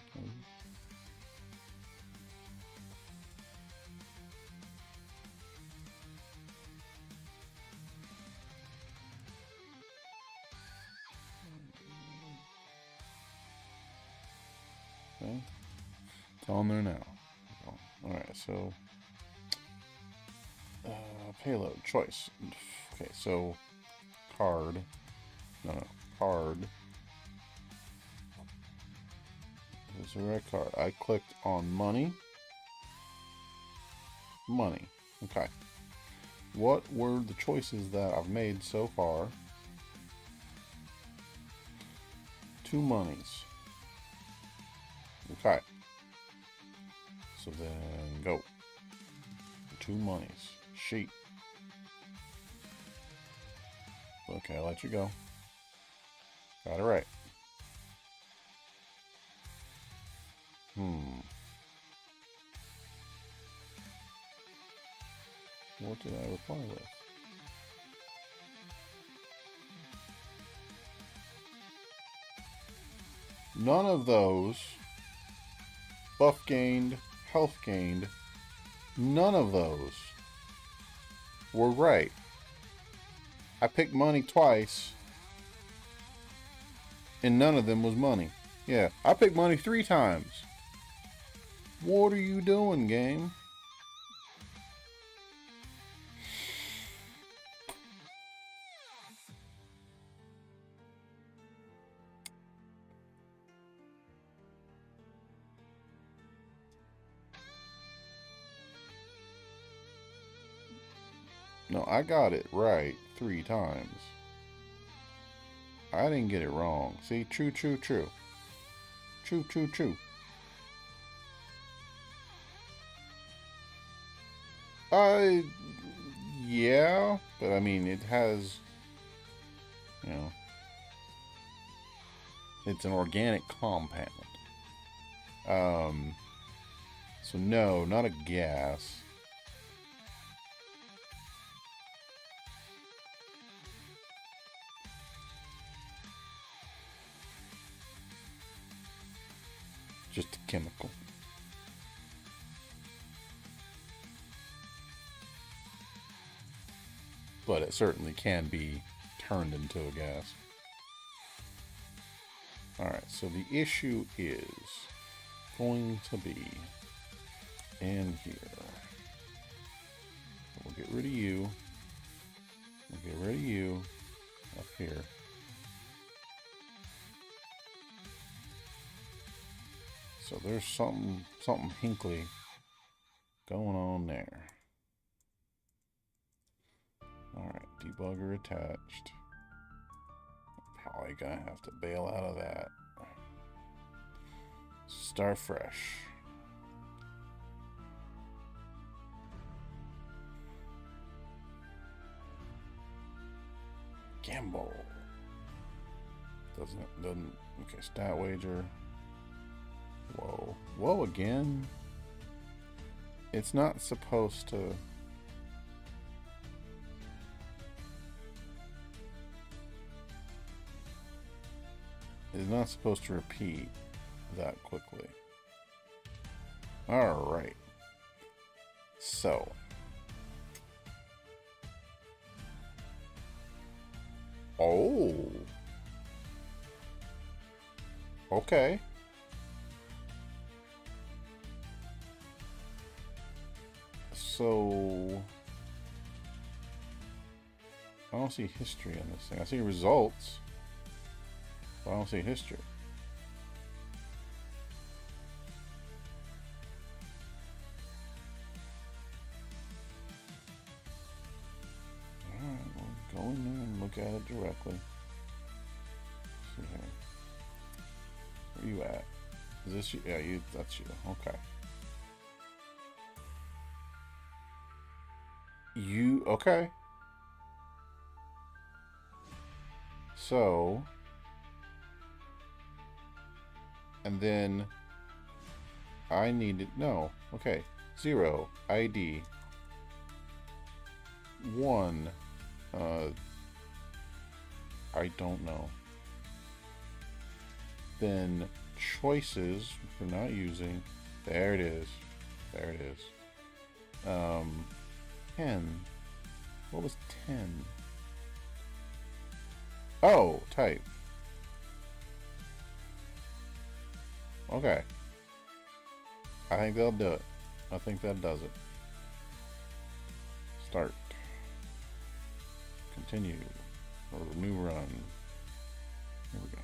It's on there now. Alright, so payload choice. Okay, so card. No, card. This is the right card. I clicked on money. Money. Okay. What were the choices that I've made so far? 2 monies. Okay. So then go. 2 monies. Sheet. Okay, I'll let you go. Got it right. What did I reply with? None of those. Buff gained, health gained. None of those were right. I picked money twice, and none of them was money. Yeah, I picked money 3 times. What are you doing, game? No, I got it right 3 times. I didn't get it wrong. See, true, true, true. True, true, true. Yeah, but I mean, it has, you know, it's an organic compound. So no, not a gas. Just a chemical. But it certainly can be turned into a gas. Alright, so the issue is going to be in here. We'll get rid of you. We'll get rid of you up here. So there's something Hinkley going on there. Alright, debugger attached. Probably gonna have to bail out of that. Start fresh. Gamble. Doesn't, okay, stat wager. Whoa. Whoa again? It's not supposed to... It's not supposed to repeat that quickly. Alright. So. Oh. Okay. So. I don't see history on this thing. I see results. I don't see history. Alright, we'll go in there and look at it directly. Let's see here. Where you at? Is this you? Yeah, you. That's you. Okay. You okay? So. And then I needed, no, okay, 0, ID, 1, I don't know. Then choices, we're not using, there it is, 10, what was 10? Oh, type. Okay. I think they'll do it. I think that does it. Start. Continue. Or new run. Here we go.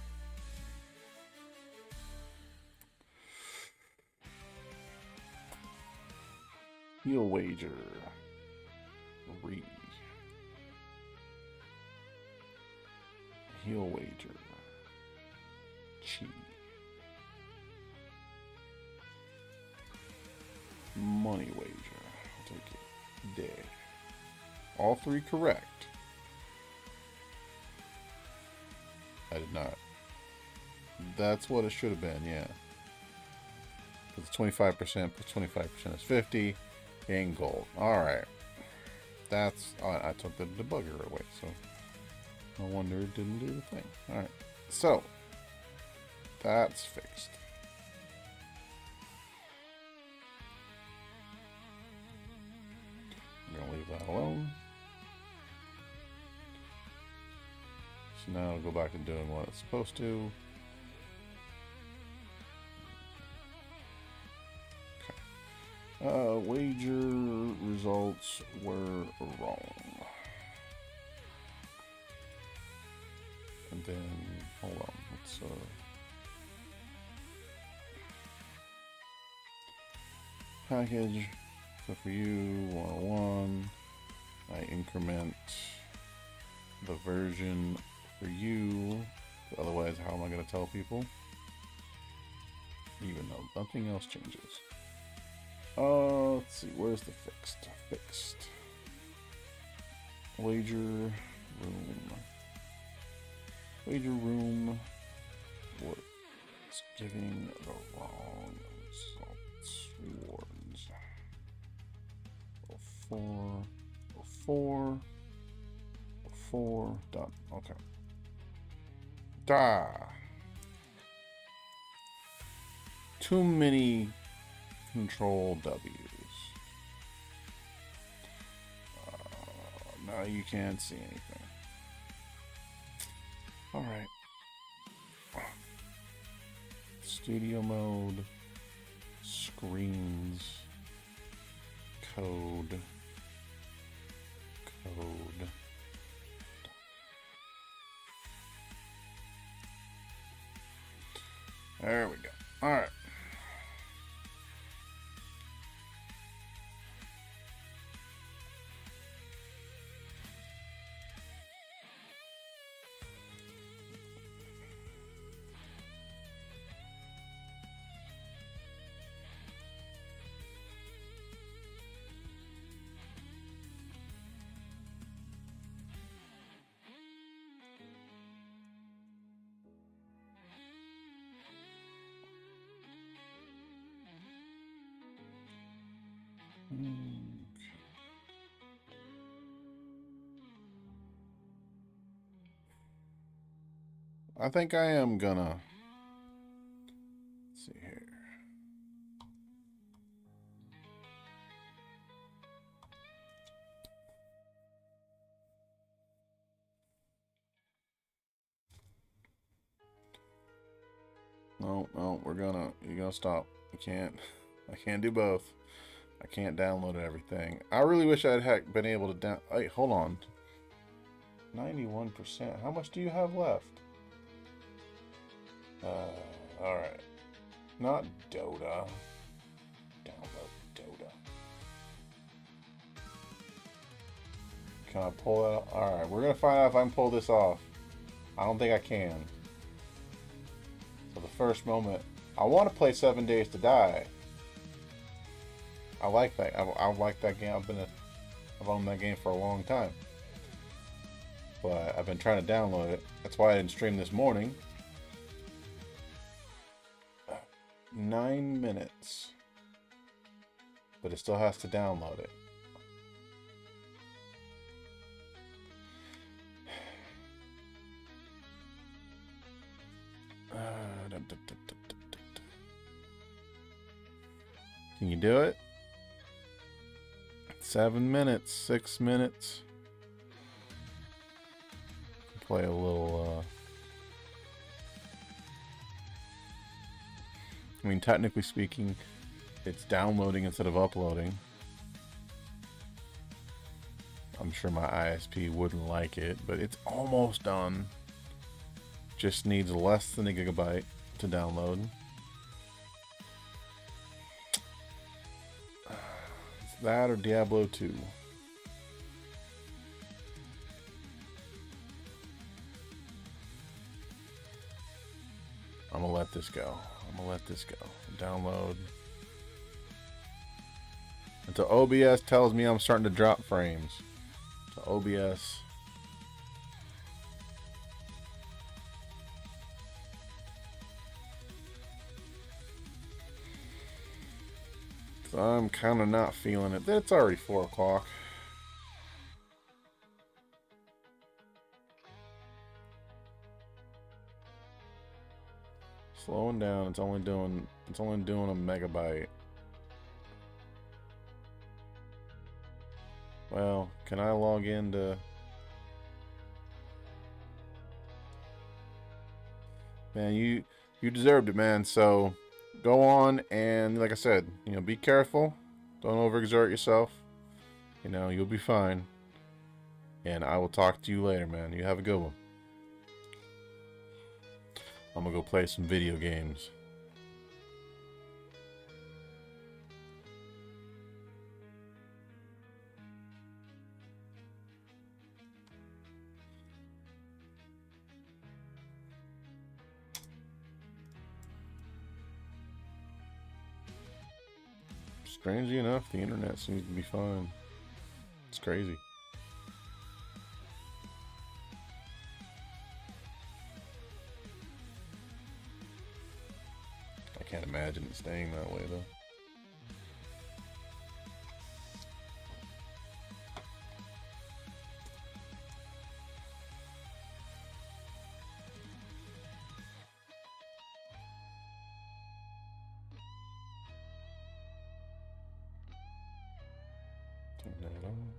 Heel wager. Heel wager. Chi. Money wager. I'll take it. Day. All three correct. I did not. That's what it should have been, yeah. Because 25% plus 25% is 50. Gain gold. Alright. That's... I took the debugger away, so... No wonder it didn't do the thing. Alright. So. That's fixed. I'm going to leave that alone. So now I'll go back to doing what it's supposed to. Okay. Wager results were wrong. And then, hold on, let's package. So for you, 101, I increment the version for you. Otherwise, how am I going to tell people? Even though nothing else changes. Let's see, where's the fixed? Fixed. Wager room. Wager room was giving the wrong results. Rewards. 04. 04. 04. Done. Okay. Too many control W's. Now you can't see anything. Alright. Studio mode. Screens. Code. There we go. Alright. I think I am gonna... Let's see here. No, you're gonna stop. I can't do both. I can't download everything. I really wish I'd been able to Hey, hold on. 91%. How much do you have left? Alright. Not Dota. Download Dota. Can I pull that off? Alright, we're gonna find out if I can pull this off. I don't think I can. So the first moment, I want to play 7 Days to Die. I like that. I like that game. I've owned that game for a long time. But I've been trying to download it. That's why I didn't stream this morning. 9 minutes. But it still has to download it. Can you do it? 7 minutes, 6 minutes. Play a little, I mean, technically speaking, It's downloading instead of uploading. I'm sure my ISP wouldn't like it, but it's almost done. Just needs less than a gigabyte to download. It's that or Diablo 2. I'm gonna let this go. Download. Until OBS tells me I'm starting to drop frames. So OBS. So I'm kind of not feeling it. It's already 4 o'clock. Slowing down. It's only doing a megabyte. Well, can I log into... Man, you deserved it, man. So go on and, like I said, you know, be careful. Don't overexert yourself. You know, you'll be fine. And I will talk to you later, man. You have a good one. I'm gonna go play some video games. Strangely enough, the internet seems to be fine. It's crazy. I can't imagine it staying that way, though. Turn that on.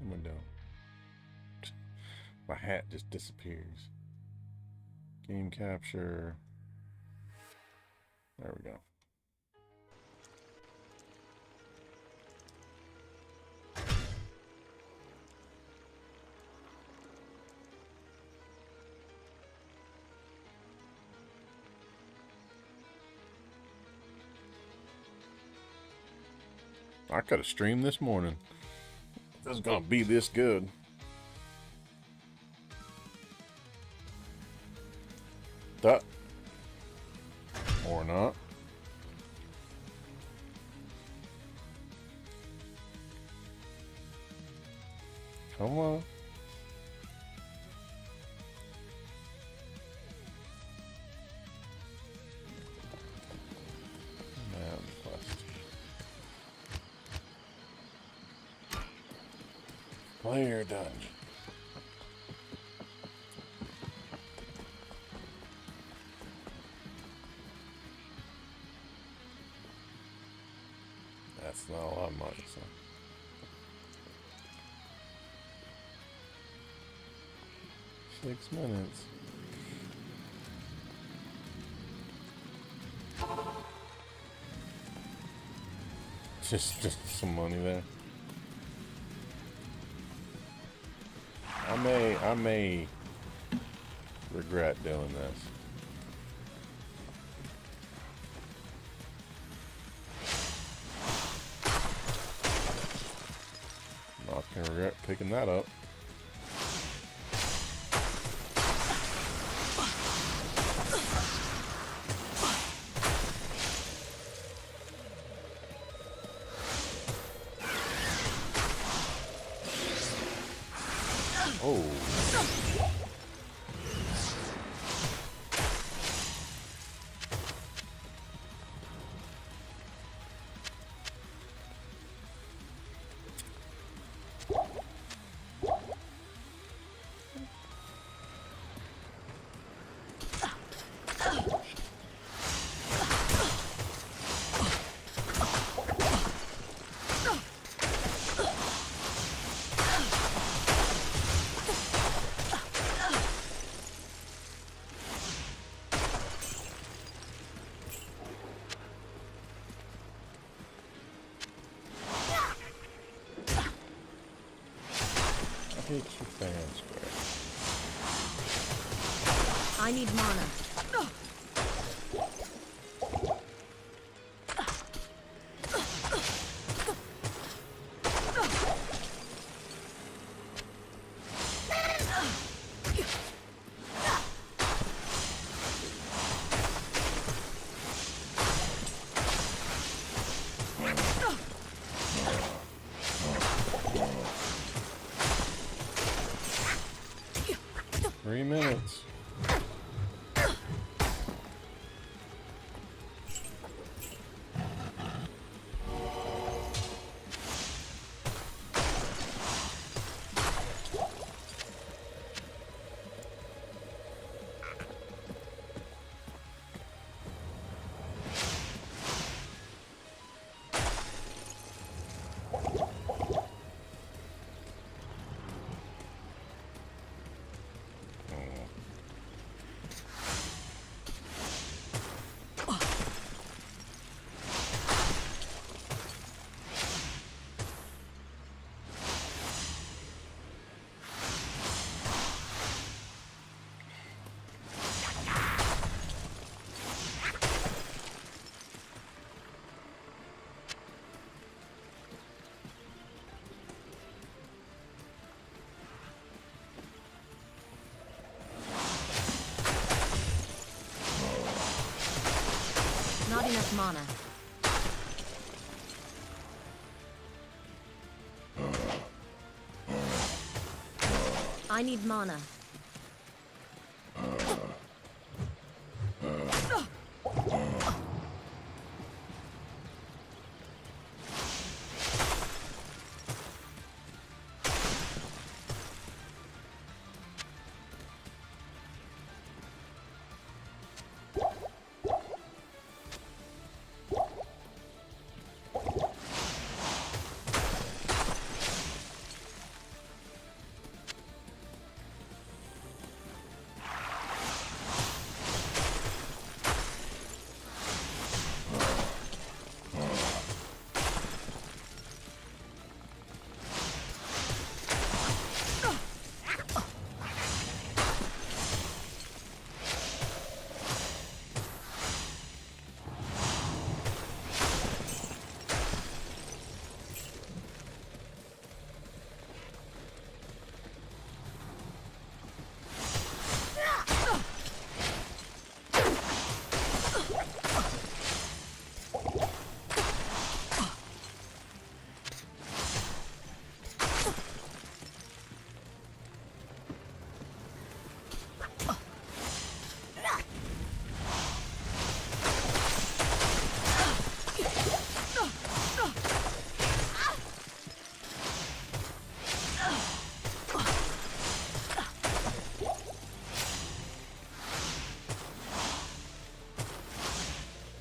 What am I doing? My hat just disappears. Game capture. There we go. I could have streamed this morning. It was gonna be this good. That or not. Come on. Player dungeon. That's not a lot of money, so. Six minutes. Just some money there. I may regret doing this. Not gonna regret picking that up. Oh. Get your fan square. I need mana. 3 minutes. Not enough mana. I need mana.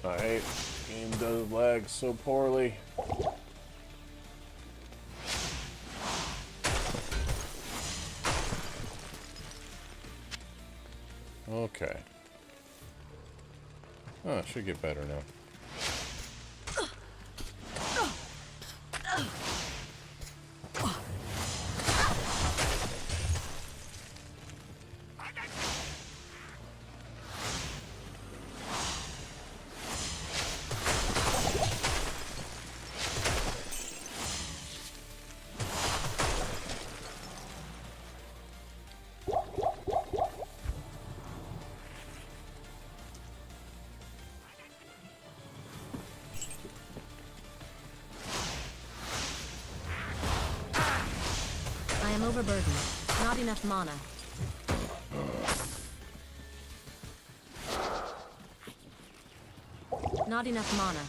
I hate game does lag so poorly. Okay. Oh, it should get better now. I am overburdened. Not enough mana. Not enough mana.